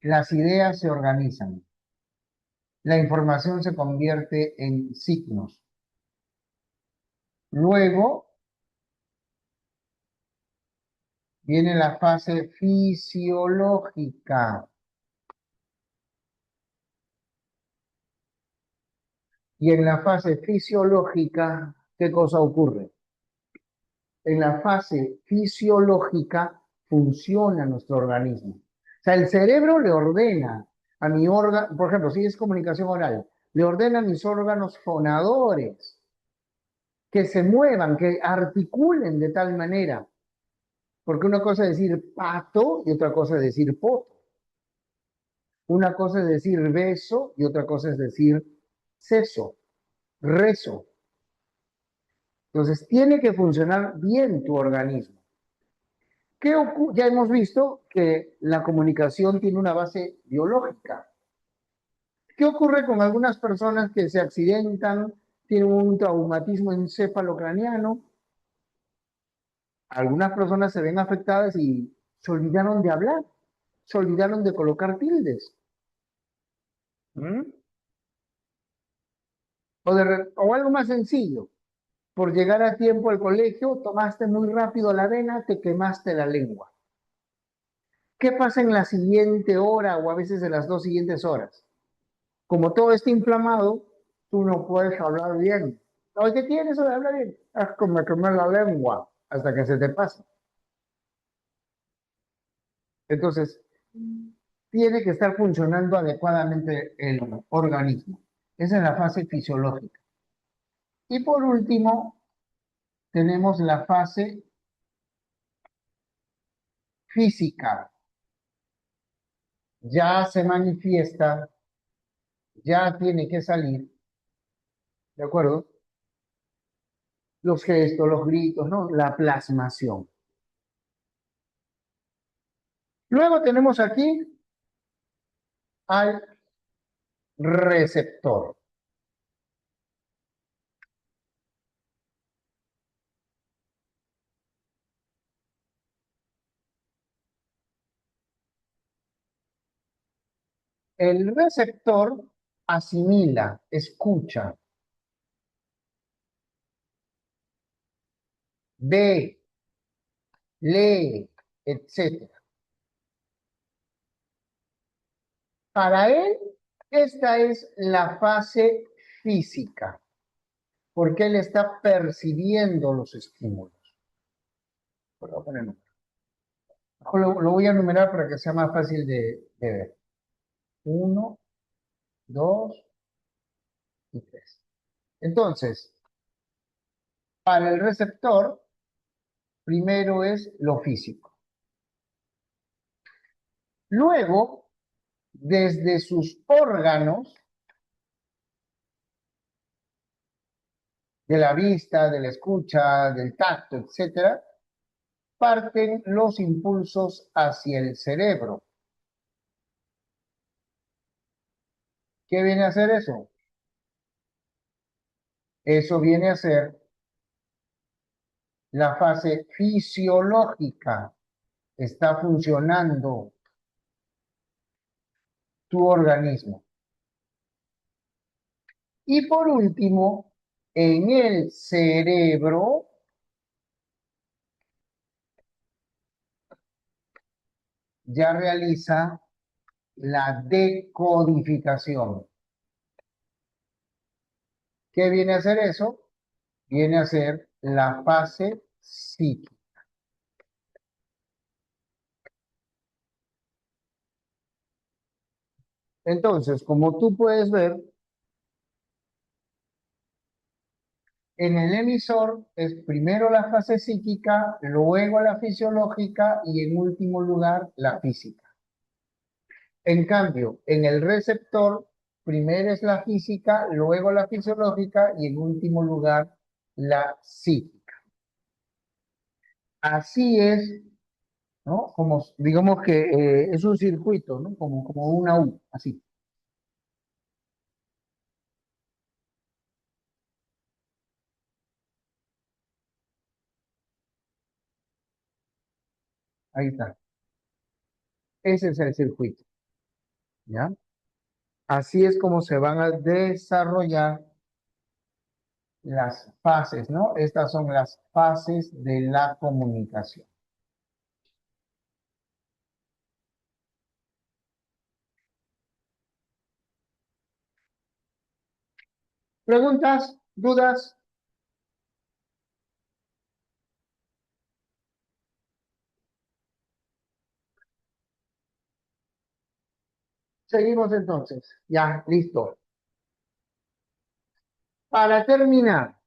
Speaker 1: Las ideas se organizan. La información se convierte en signos. Luego viene la fase fisiológica. Y en la fase fisiológica, ¿qué cosa ocurre? En la fase fisiológica funciona nuestro organismo. O sea, el cerebro le ordena a mi órgano, por ejemplo, si es comunicación oral, le ordena a mis órganos fonadores que se muevan, que articulen de tal manera. Porque una cosa es decir pato y otra cosa es decir poto. Una cosa es decir beso y otra cosa es decir seso, rezo. Entonces, tiene que funcionar bien tu organismo. Ya hemos visto que la comunicación tiene una base biológica. ¿Qué ocurre con algunas personas que se accidentan, tienen un traumatismo encefalocraniano? Algunas personas se ven afectadas y se olvidaron de hablar, se olvidaron de colocar tildes. ¿Mm? O algo más sencillo, por llegar a tiempo al colegio, tomaste muy rápido la avena, te quemaste la lengua. ¿Qué pasa en la siguiente hora o a veces en las dos siguientes horas? Como todo está inflamado, tú no puedes hablar bien. ¿Sabes qué tienes eso de hablar bien? Es como me quemé la lengua hasta que se te pasa. Entonces, tiene que estar funcionando adecuadamente el organismo. Esa es la fase fisiológica. Y por último, tenemos la fase física. Ya se manifiesta, ya tiene que salir, ¿de acuerdo? Los gestos, los gritos, ¿no? La plasmación. Luego tenemos aquí al receptor. El receptor asimila, escucha, ve, lee, etcétera. Para él, esta es la fase física, porque él está percibiendo los estímulos. Lo voy a enumerar para que sea más fácil de ver. Uno, dos y tres. Entonces, para el receptor, primero es lo físico. Luego, desde sus órganos, de la vista, de la escucha, del tacto, etcétera, parten los impulsos hacia el cerebro. ¿Qué viene a hacer eso? Eso viene a ser la fase fisiológica. Está funcionando tu organismo. Y por último, en el cerebro ya realiza la decodificación. ¿Qué viene a hacer eso? Viene a ser la fase psíquica. Entonces, como tú puedes ver, En el emisor es primero la fase psíquica, luego la fisiológica y en último lugar la física. En cambio, en el receptor, primero es la física, luego la fisiológica y en último lugar la psíquica. Así es, ¿no? Como digamos que es un circuito, ¿no? Como una U, así. Ahí está. Ese es el circuito, ¿ya? Así es como se van a desarrollar las fases, ¿no? Estas son las fases de la comunicación. ¿Preguntas? ¿Dudas? Seguimos entonces. Ya, listo. Para terminar,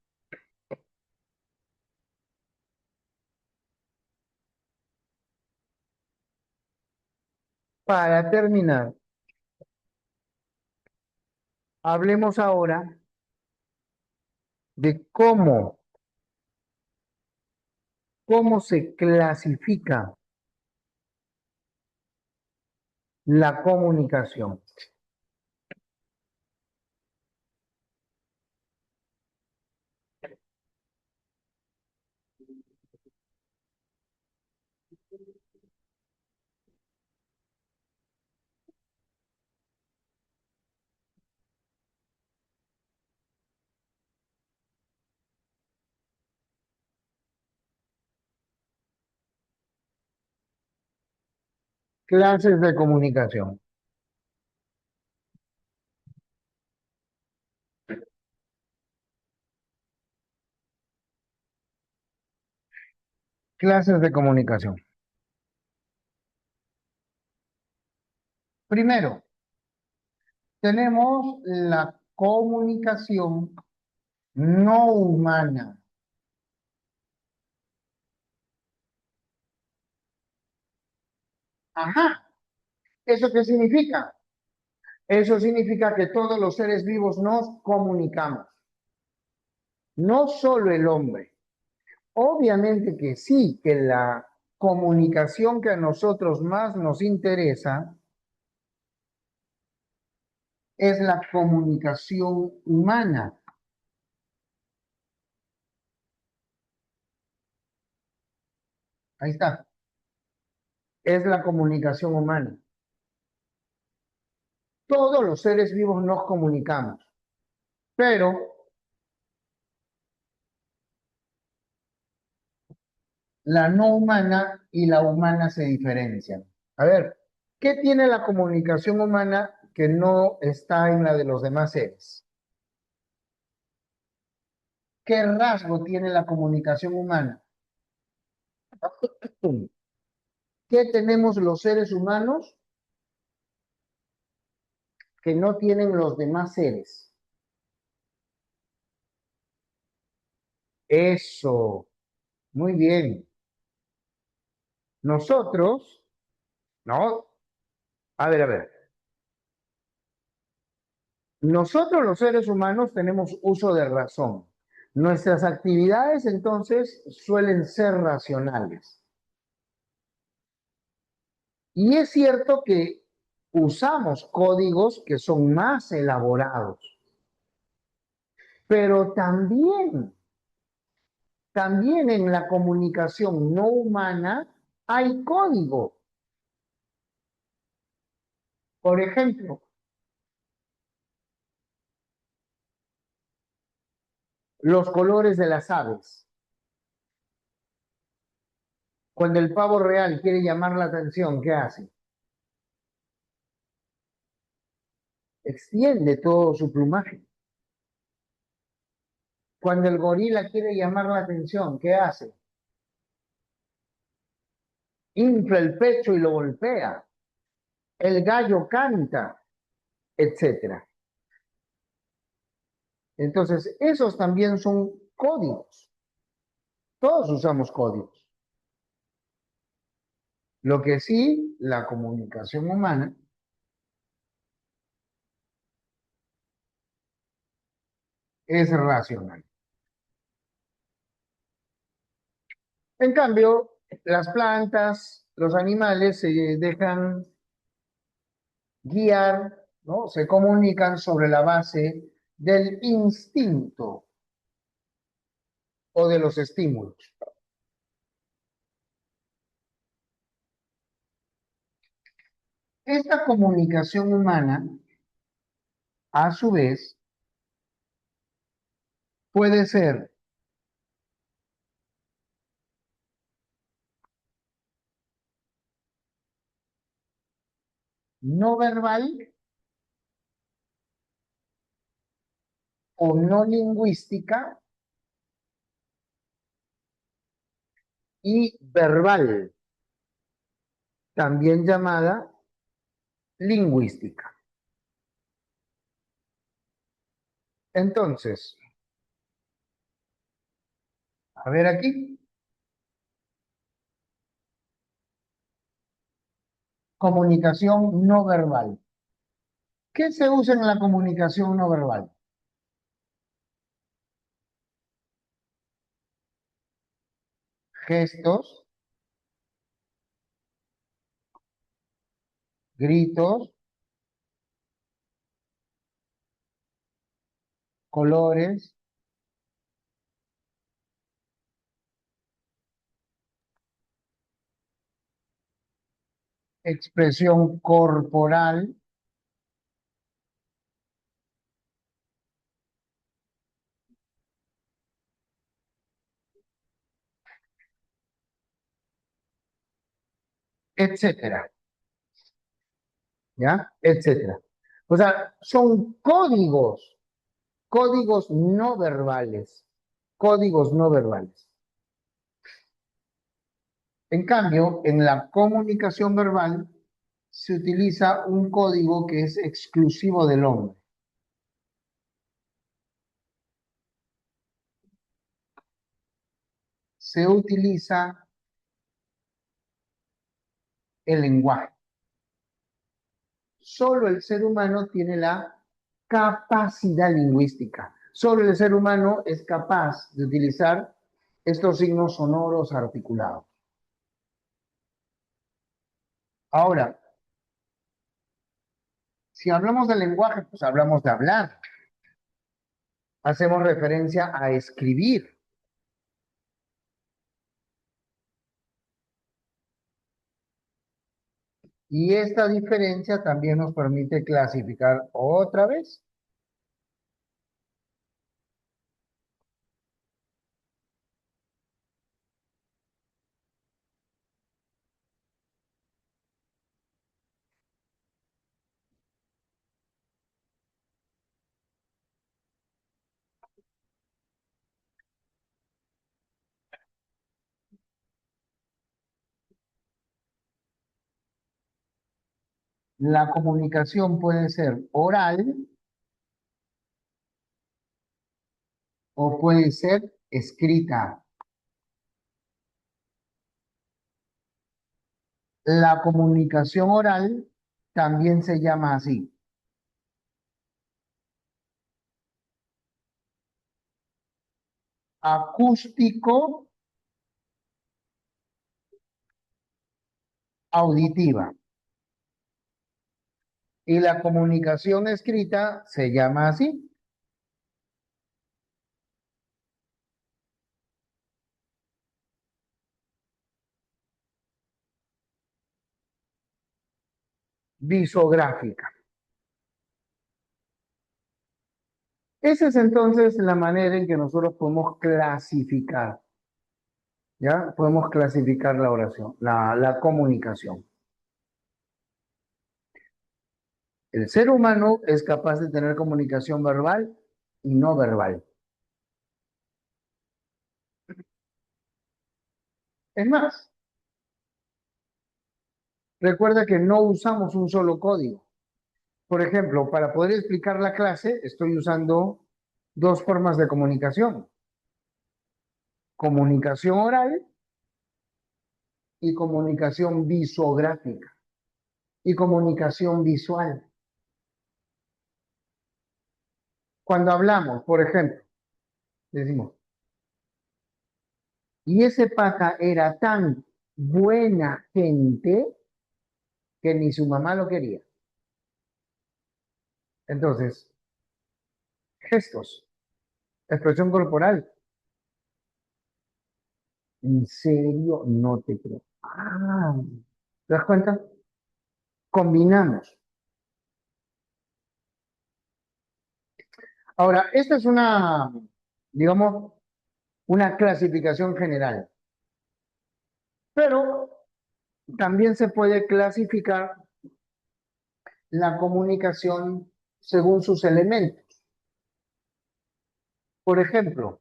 Speaker 1: para terminar, hablemos ahora de cómo se clasifica la comunicación. Clases de comunicación. Clases de comunicación. Primero, tenemos la comunicación no humana. Ajá. ¿Eso qué significa? Eso significa que todos los seres vivos nos comunicamos, no solo el hombre. Obviamente que sí, que la comunicación que a nosotros más nos interesa es la comunicación humana. Ahí está, es la comunicación humana. Todos los seres vivos nos comunicamos, pero la no humana y la humana se diferencian. A ver, ¿qué tiene la comunicación humana que no está en la de los demás seres? ¿Qué rasgo tiene la comunicación humana? ¿Qué tenemos los seres humanos que no tienen los demás seres? Eso, muy bien. Nosotros, ¿no? A ver. Nosotros los seres humanos tenemos uso de razón. Nuestras actividades entonces suelen ser racionales. Y es cierto que usamos códigos que son más elaborados, pero también en la comunicación no humana hay código. Por ejemplo, los colores de las aves. Cuando el pavo real quiere llamar la atención, ¿qué hace? Extiende todo su plumaje. Cuando el gorila quiere llamar la atención, ¿qué hace? Infla el pecho y lo golpea. El gallo canta, etcétera. Entonces, esos también son códigos. Todos usamos códigos. Lo que sí, la comunicación humana es racional. En cambio, las plantas, los animales se dejan guiar, ¿no? Se comunican sobre la base del instinto o de los estímulos. Esta comunicación humana, a su vez, puede ser no verbal o no lingüística y verbal, también llamada lingüística. Entonces, a ver aquí, comunicación no verbal. ¿Qué se usa en la comunicación no verbal? Gestos, gritos, colores, expresión corporal, etcétera, ¿ya? Etcétera. O sea, son códigos, códigos no verbales, códigos no verbales. En cambio, en la comunicación verbal se utiliza un código que es exclusivo del hombre. Se utiliza el lenguaje. Solo el ser humano tiene la capacidad lingüística. Solo el ser humano es capaz de utilizar estos signos sonoros articulados. Ahora, si hablamos de lenguaje, pues hablamos de hablar. Hacemos referencia a escribir. Y esta diferencia también nos permite clasificar otra vez la comunicación puede ser oral o puede ser escrita. La comunicación oral también se llama así, acústico auditiva. Y la comunicación escrita se llama así, visográfica. Esa es entonces la manera en que nosotros podemos clasificar, ¿ya? Podemos clasificar la oración, la comunicación. El ser humano es capaz de tener comunicación verbal y no verbal. Es más, recuerda que no usamos un solo código. Por ejemplo, para poder explicar la clase, estoy usando dos formas de comunicación. comunicación oral y comunicación visográfica y comunicación visual. Cuando hablamos, por ejemplo, decimos, y ese pata era tan buena gente que ni su mamá lo quería. Entonces, gestos, expresión corporal. ¿En serio? No te creo. Ah, ¿te das cuenta? Combinamos. Ahora, esta es una, digamos, una clasificación general, pero también se puede clasificar la comunicación según sus elementos. Por ejemplo,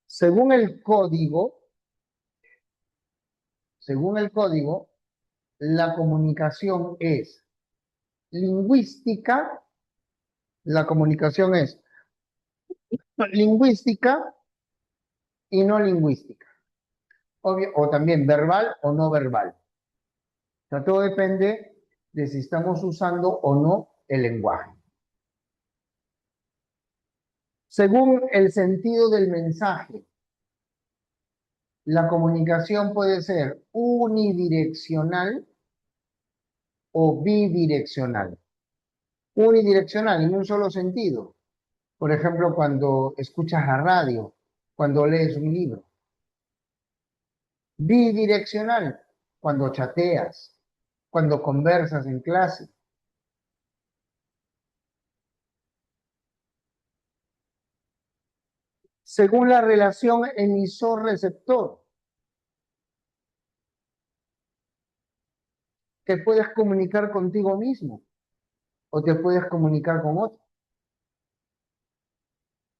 Speaker 1: según el código, según el código, la comunicación es lingüística, la comunicación es lingüística y no lingüística. Obvio, o también verbal o no verbal. O sea, todo depende de si estamos usando o no el lenguaje. Según el sentido del mensaje, la comunicación puede ser unidireccional o bidireccional. Unidireccional en un solo sentido. Por ejemplo, cuando escuchas la radio, cuando lees un libro. Bidireccional, cuando chateas, cuando conversas en clase. Según la relación emisor-receptor, te puedes comunicar contigo mismo o te puedes comunicar con otro.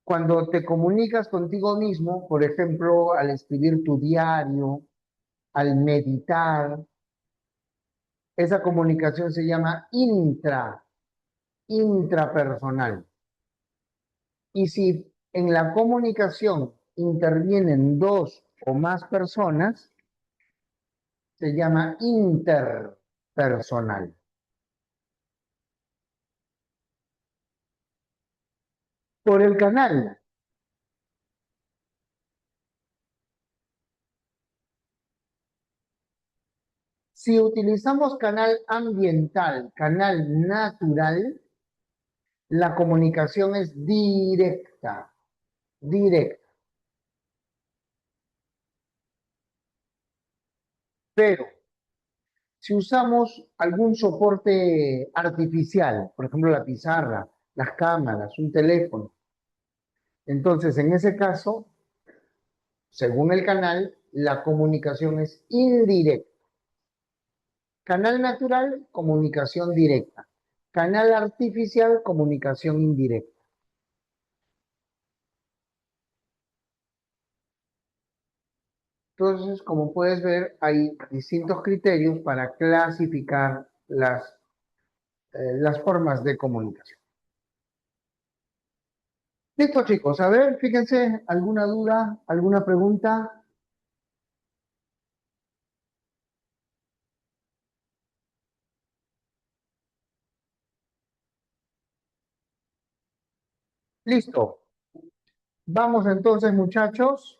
Speaker 1: Cuando te comunicas contigo mismo, por ejemplo, al escribir tu diario, al meditar, esa comunicación se llama intrapersonal. Y si en la comunicación intervienen dos o más personas, se llama interpersonal. Por el canal. Si utilizamos canal ambiental, canal natural, la comunicación es directa, directa. Pero si usamos algún soporte artificial, por ejemplo la pizarra, las cámaras, un teléfono, entonces en ese caso, según el canal, la comunicación es indirecta. Canal natural, comunicación directa. Canal artificial, comunicación indirecta. Entonces, como puedes ver, hay distintos criterios para clasificar las formas de comunicación. Listo, chicos. A ver, fíjense, ¿alguna duda, alguna pregunta? Listo. Vamos entonces, muchachos,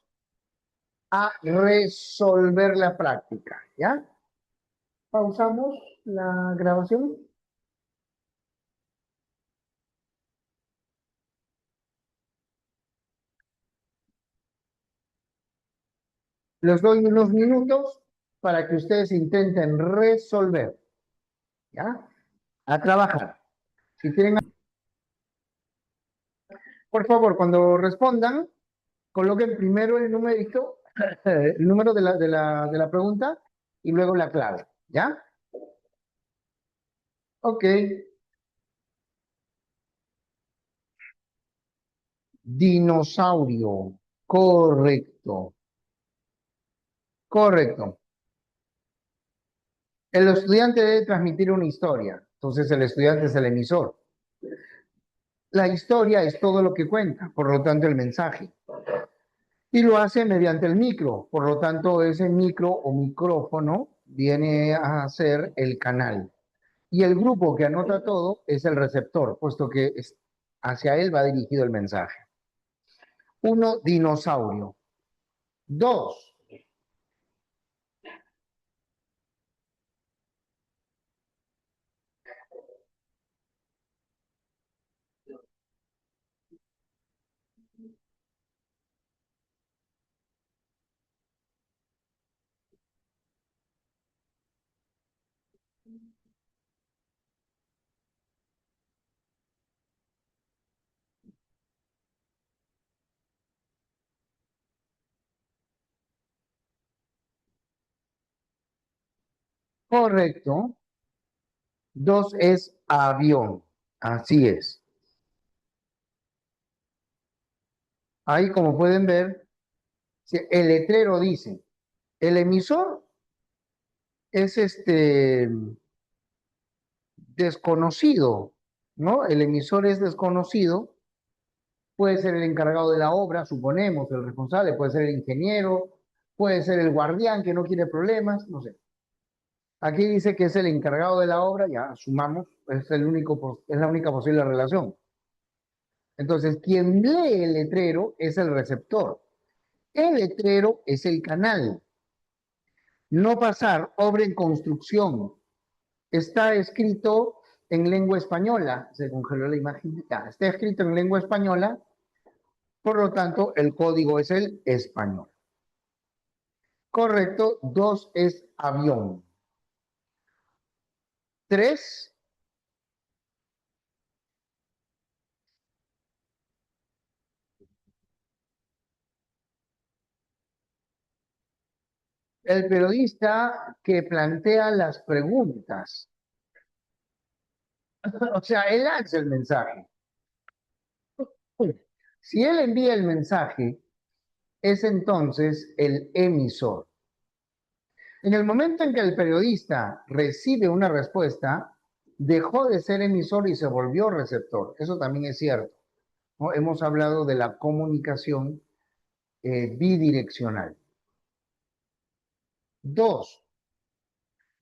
Speaker 1: a resolver la práctica, ¿ya? Pausamos la grabación. Les doy unos minutos para que ustedes intenten resolver, ¿ya? A trabajar. Si tienen, por favor, cuando respondan, coloquen primero el numerito, el número de la pregunta y luego la clave, ¿ya? Ok. Dinosaurio. Correcto. Correcto. El estudiante debe transmitir una historia. Entonces el estudiante es el emisor. La historia es todo lo que cuenta, por lo tanto el mensaje. y lo hace mediante el micro. Por lo tanto, ese micro o micrófono viene a ser el canal. Y el grupo que anota todo es el receptor, puesto que hacia él va dirigido el mensaje. Uno, dinosaurio. Dos, correcto. Dos es avión. Así es. Ahí, como pueden ver, el letrero dice, el emisor es desconocido, ¿no? El emisor es desconocido, puede ser el encargado de la obra, suponemos, el responsable, puede ser el ingeniero, puede ser el guardián que no quiere problemas, no sé. Aquí dice que es el encargado de la obra, ya asumamos, es la única posible relación. Entonces, quien lee el letrero es el receptor. El letrero es el canal. No pasar, obra en construcción. Está escrito en lengua española. Se congeló la imagen. Ya, está escrito en lengua española. Por lo tanto, el código es el español. Correcto. Dos es avión. Tres, el periodista que plantea las preguntas. O sea, él hace el mensaje. Si él envía el mensaje, es entonces el emisor. En el momento en que el periodista recibe una respuesta, dejó de ser emisor y se volvió receptor. Eso también es cierto, ¿no? Hemos hablado de la comunicación bidireccional. Dos,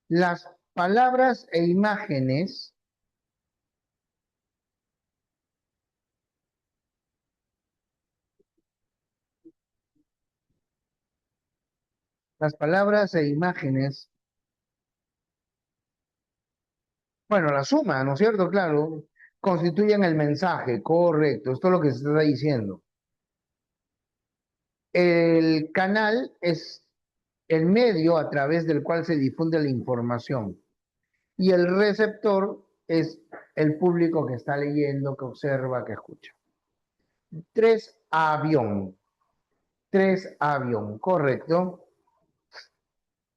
Speaker 1: las palabras e imágenes, las palabras e imágenes, bueno, la suma, ¿no es cierto? Claro, constituyen el mensaje, correcto, esto es lo que se está diciendo. El canal es el medio a través del cual se difunde la información y el receptor es el público que está leyendo, que observa, que escucha. Tres, avión. Tres, avión, correcto.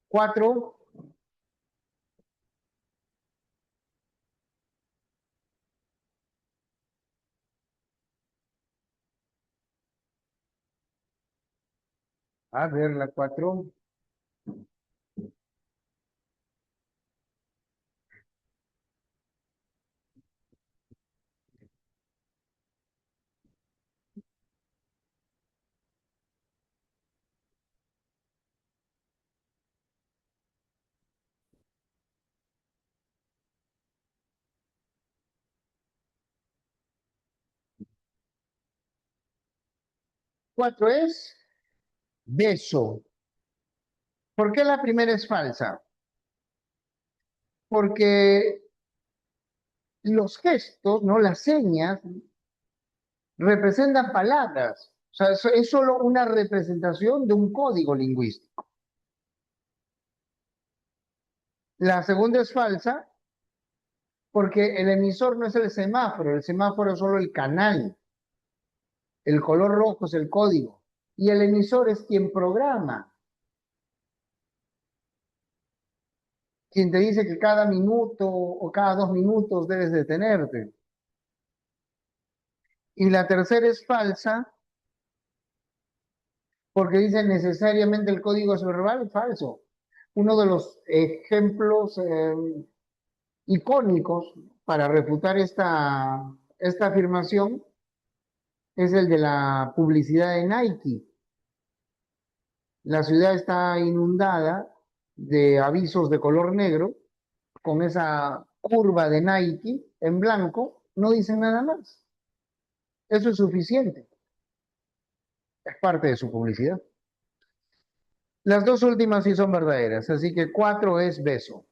Speaker 1: Cuatro, a ver la cuatro. Cuatro es beso. ¿Por qué la primera es falsa? Porque los gestos, ¿no? Las señas representan palabras. O sea, es solo una representación de un código lingüístico. La segunda es falsa porque el emisor no es el semáforo es solo el canal, el color rojo es el código, y el emisor es quien programa, quien te dice que cada minuto o cada 2 minutos debes detenerte. Y la tercera es falsa porque dice necesariamente el código es verbal, falso. Uno de los ejemplos icónicos para refutar esta afirmación es el de la publicidad de Nike. La ciudad está inundada de avisos de color negro, con esa curva de Nike en blanco, no dicen nada más. Eso es suficiente, es parte de su publicidad. Las dos últimas sí son verdaderas, así que 4 es beso.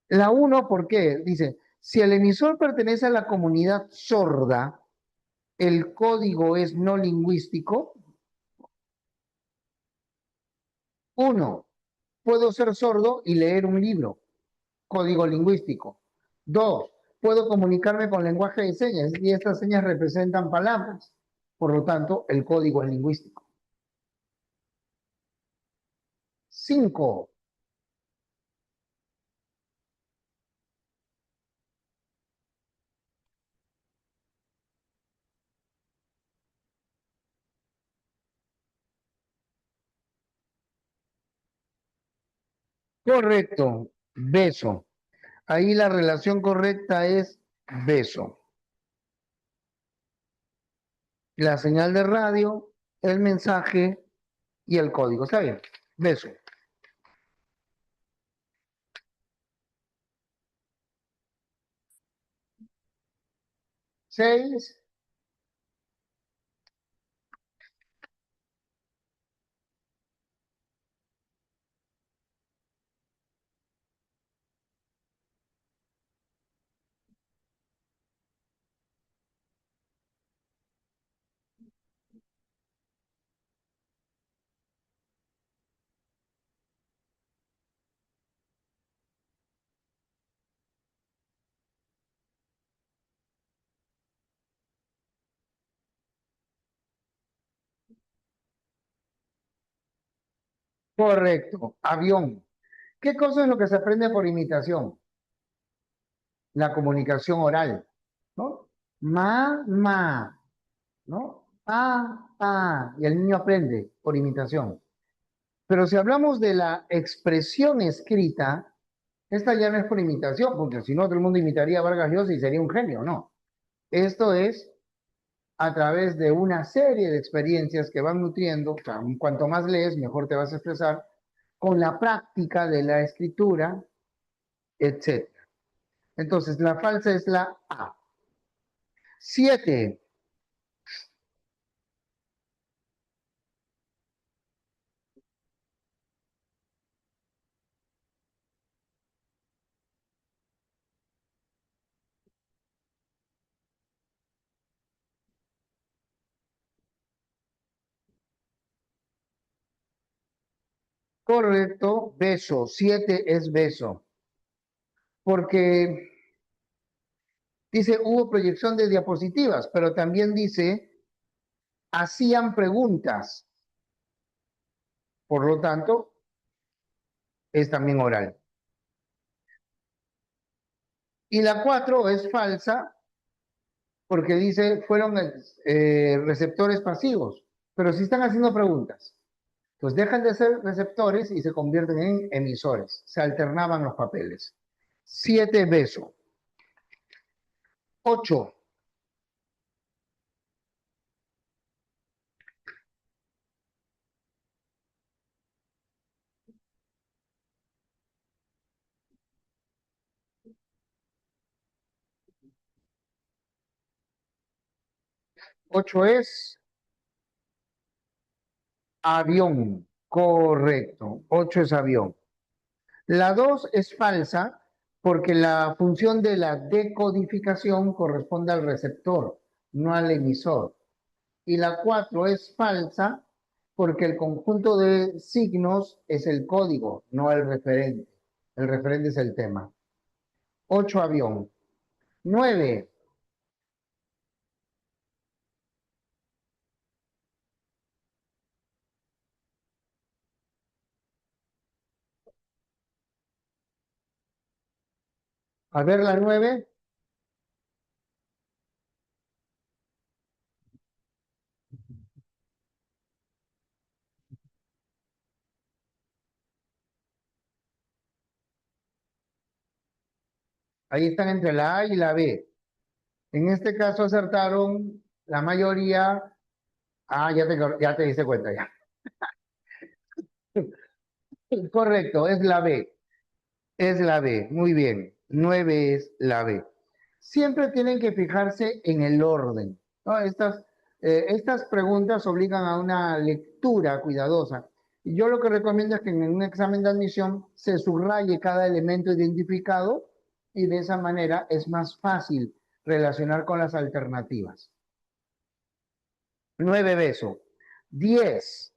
Speaker 1: La uno, ¿por qué? Dice, si el emisor pertenece a la comunidad sorda, el código es no lingüístico. Uno, puedo ser sordo y leer un libro, código lingüístico. Dos, puedo comunicarme con lenguaje de señas y estas señas representan palabras. Por lo tanto, el código es lingüístico. Cinco, correcto, beso. Ahí la relación correcta es beso. La señal de radio, el mensaje y el código. Está bien, beso. Seis, correcto, avión. ¿Qué cosa es lo que se aprende por imitación? La comunicación oral, ¿no? Ma, ¿no? Y el niño aprende por imitación. Pero si hablamos de la expresión escrita, esta ya no es por imitación, porque si no, todo el mundo imitaría a Vargas Llosa y sería un genio, ¿no? Esto es a través de una serie de experiencias que van nutriendo, o sea, cuanto más lees, mejor te vas a expresar, con la práctica de la escritura, etcétera. Entonces, la falsa es la A. 7, correcto, beso. 7 es beso. Porque dice, hubo proyección de diapositivas, pero también dice, hacían preguntas. Por lo tanto, es también oral. Y la 4 es falsa porque dice, fueron receptores pasivos. Pero si están haciendo preguntas, pues dejan de ser receptores y se convierten en emisores. Se alternaban los papeles. 7 beso. 8. 8 es avión. Correcto. 8 es avión. La 2 es falsa porque la función de la decodificación corresponde al receptor, no al emisor. Y la 4 es falsa porque el conjunto de signos es el código, no el referente. El referente es el tema. 8 avión. 9. A ver la 9. Ahí están entre la A y la B. En este caso acertaron la mayoría Ah, ya te diste cuenta ya. Correcto, es la B. Es la B. Muy bien. 9 es la B. Siempre tienen que fijarse en el orden, ¿no? Estas preguntas obligan a una lectura cuidadosa. Y yo lo que recomiendo es que en un examen de admisión se subraye cada elemento identificado y de esa manera es más fácil relacionar con las alternativas. 9 beso. 10.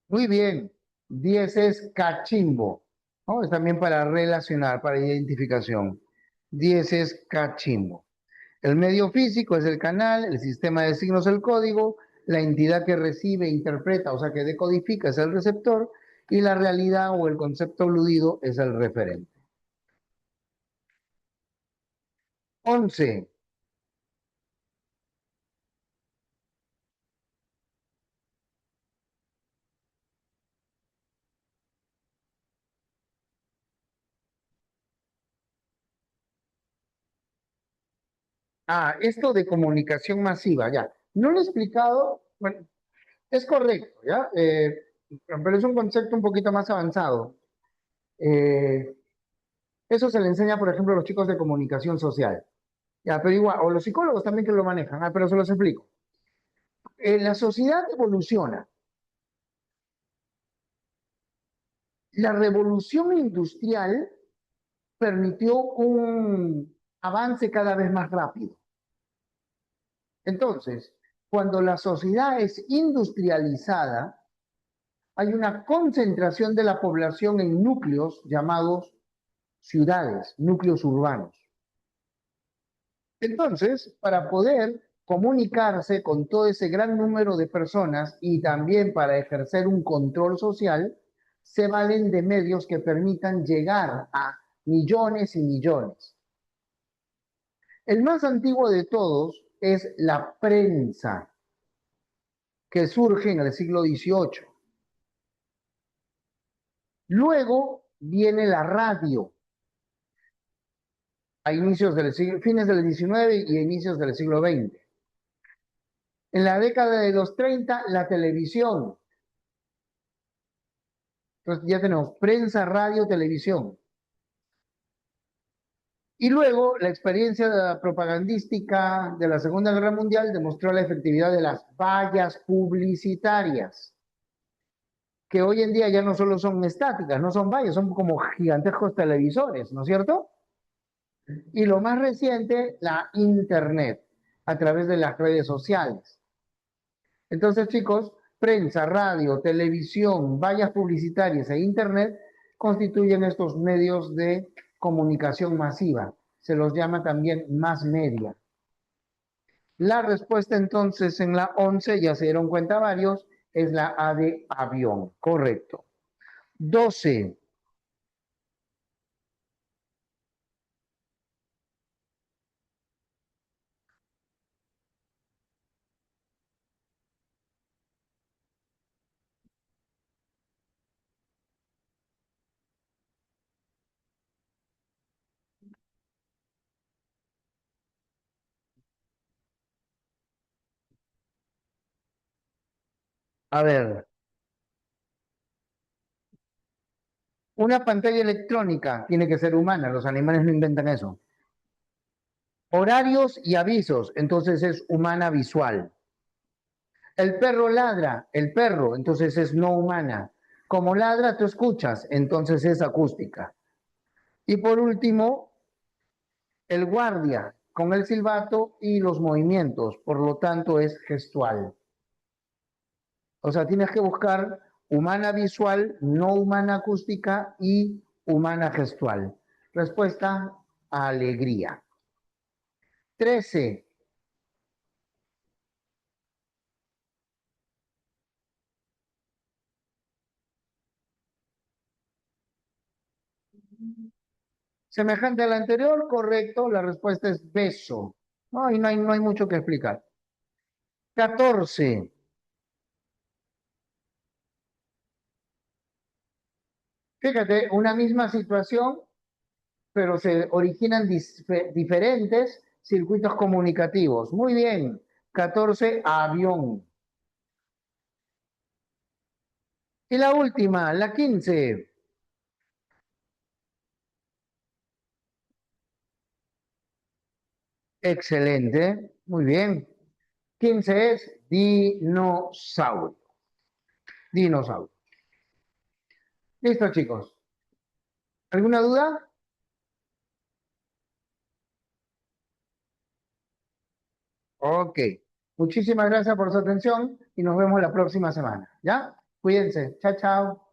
Speaker 1: Muy bien. 10 es cachimbo, ¿no? Es también para relacionar, para identificación. 10 es cachimbo. El medio físico es el canal, el sistema de signos el código, la entidad que recibe, interpreta, o sea, que decodifica es el receptor, y la realidad o el concepto aludido es el referente. 11. Ah, esto de comunicación masiva, ya. No lo he explicado, bueno, es correcto, ¿ya? Pero es un concepto un poquito más avanzado. Eh, Eso se le enseña, por ejemplo, a los chicos de comunicación social. Ya, pero igual, o los psicólogos también que lo manejan, pero se los explico. La sociedad evoluciona. La revolución industrial permitió un avance cada vez más rápido. Entonces, cuando la sociedad es industrializada, hay una concentración de la población en núcleos llamados ciudades, núcleos urbanos. Entonces, para poder comunicarse con todo ese gran número de personas y también para ejercer un control social, se valen de medios que permitan llegar a millones y millones. El más antiguo de todos es la prensa, que surge en el siglo XVIII. Luego viene la radio, a inicios del siglo, fines del XIX y a inicios del siglo XX. En la década de los 30, la televisión. Entonces ya tenemos prensa, radio, televisión. Y luego la experiencia propagandística de la Segunda Guerra Mundial demostró la efectividad de las vallas publicitarias, que hoy en día ya no solo son estáticas, no son vallas, son como gigantescos televisores, ¿no es cierto? Y lo más reciente, la Internet, a través de las redes sociales. Entonces, chicos, prensa, radio, televisión, vallas publicitarias e Internet constituyen estos medios de comunicación masiva. Se los llama también más media. La respuesta entonces en la 11, ya se dieron cuenta varios, es la A de avión, correcto. 12. A ver, una pantalla electrónica tiene que ser humana, los animales no inventan eso. Horarios y avisos, entonces es humana visual. El perro ladra, el perro, entonces es no humana. Como ladra, tú escuchas, entonces es acústica. Y por último, el guardia, con el silbato y los movimientos, por lo tanto es gestual. O sea, tienes que buscar humana visual, no humana acústica y humana gestual. Respuesta, alegría. 13. Semejante al anterior, correcto, la respuesta es beso. No, y no hay mucho que explicar. 14. Fíjate, una misma situación, pero se originan diferentes circuitos comunicativos. Muy bien. 14, avión. Y la última, la 15. Excelente. Muy bien. 15 es dinosaurio. Dinosaurio. Listo, chicos. ¿Alguna duda? Ok. Muchísimas gracias por su atención y nos vemos la próxima semana. ¿Ya? Cuídense. Chao, chao.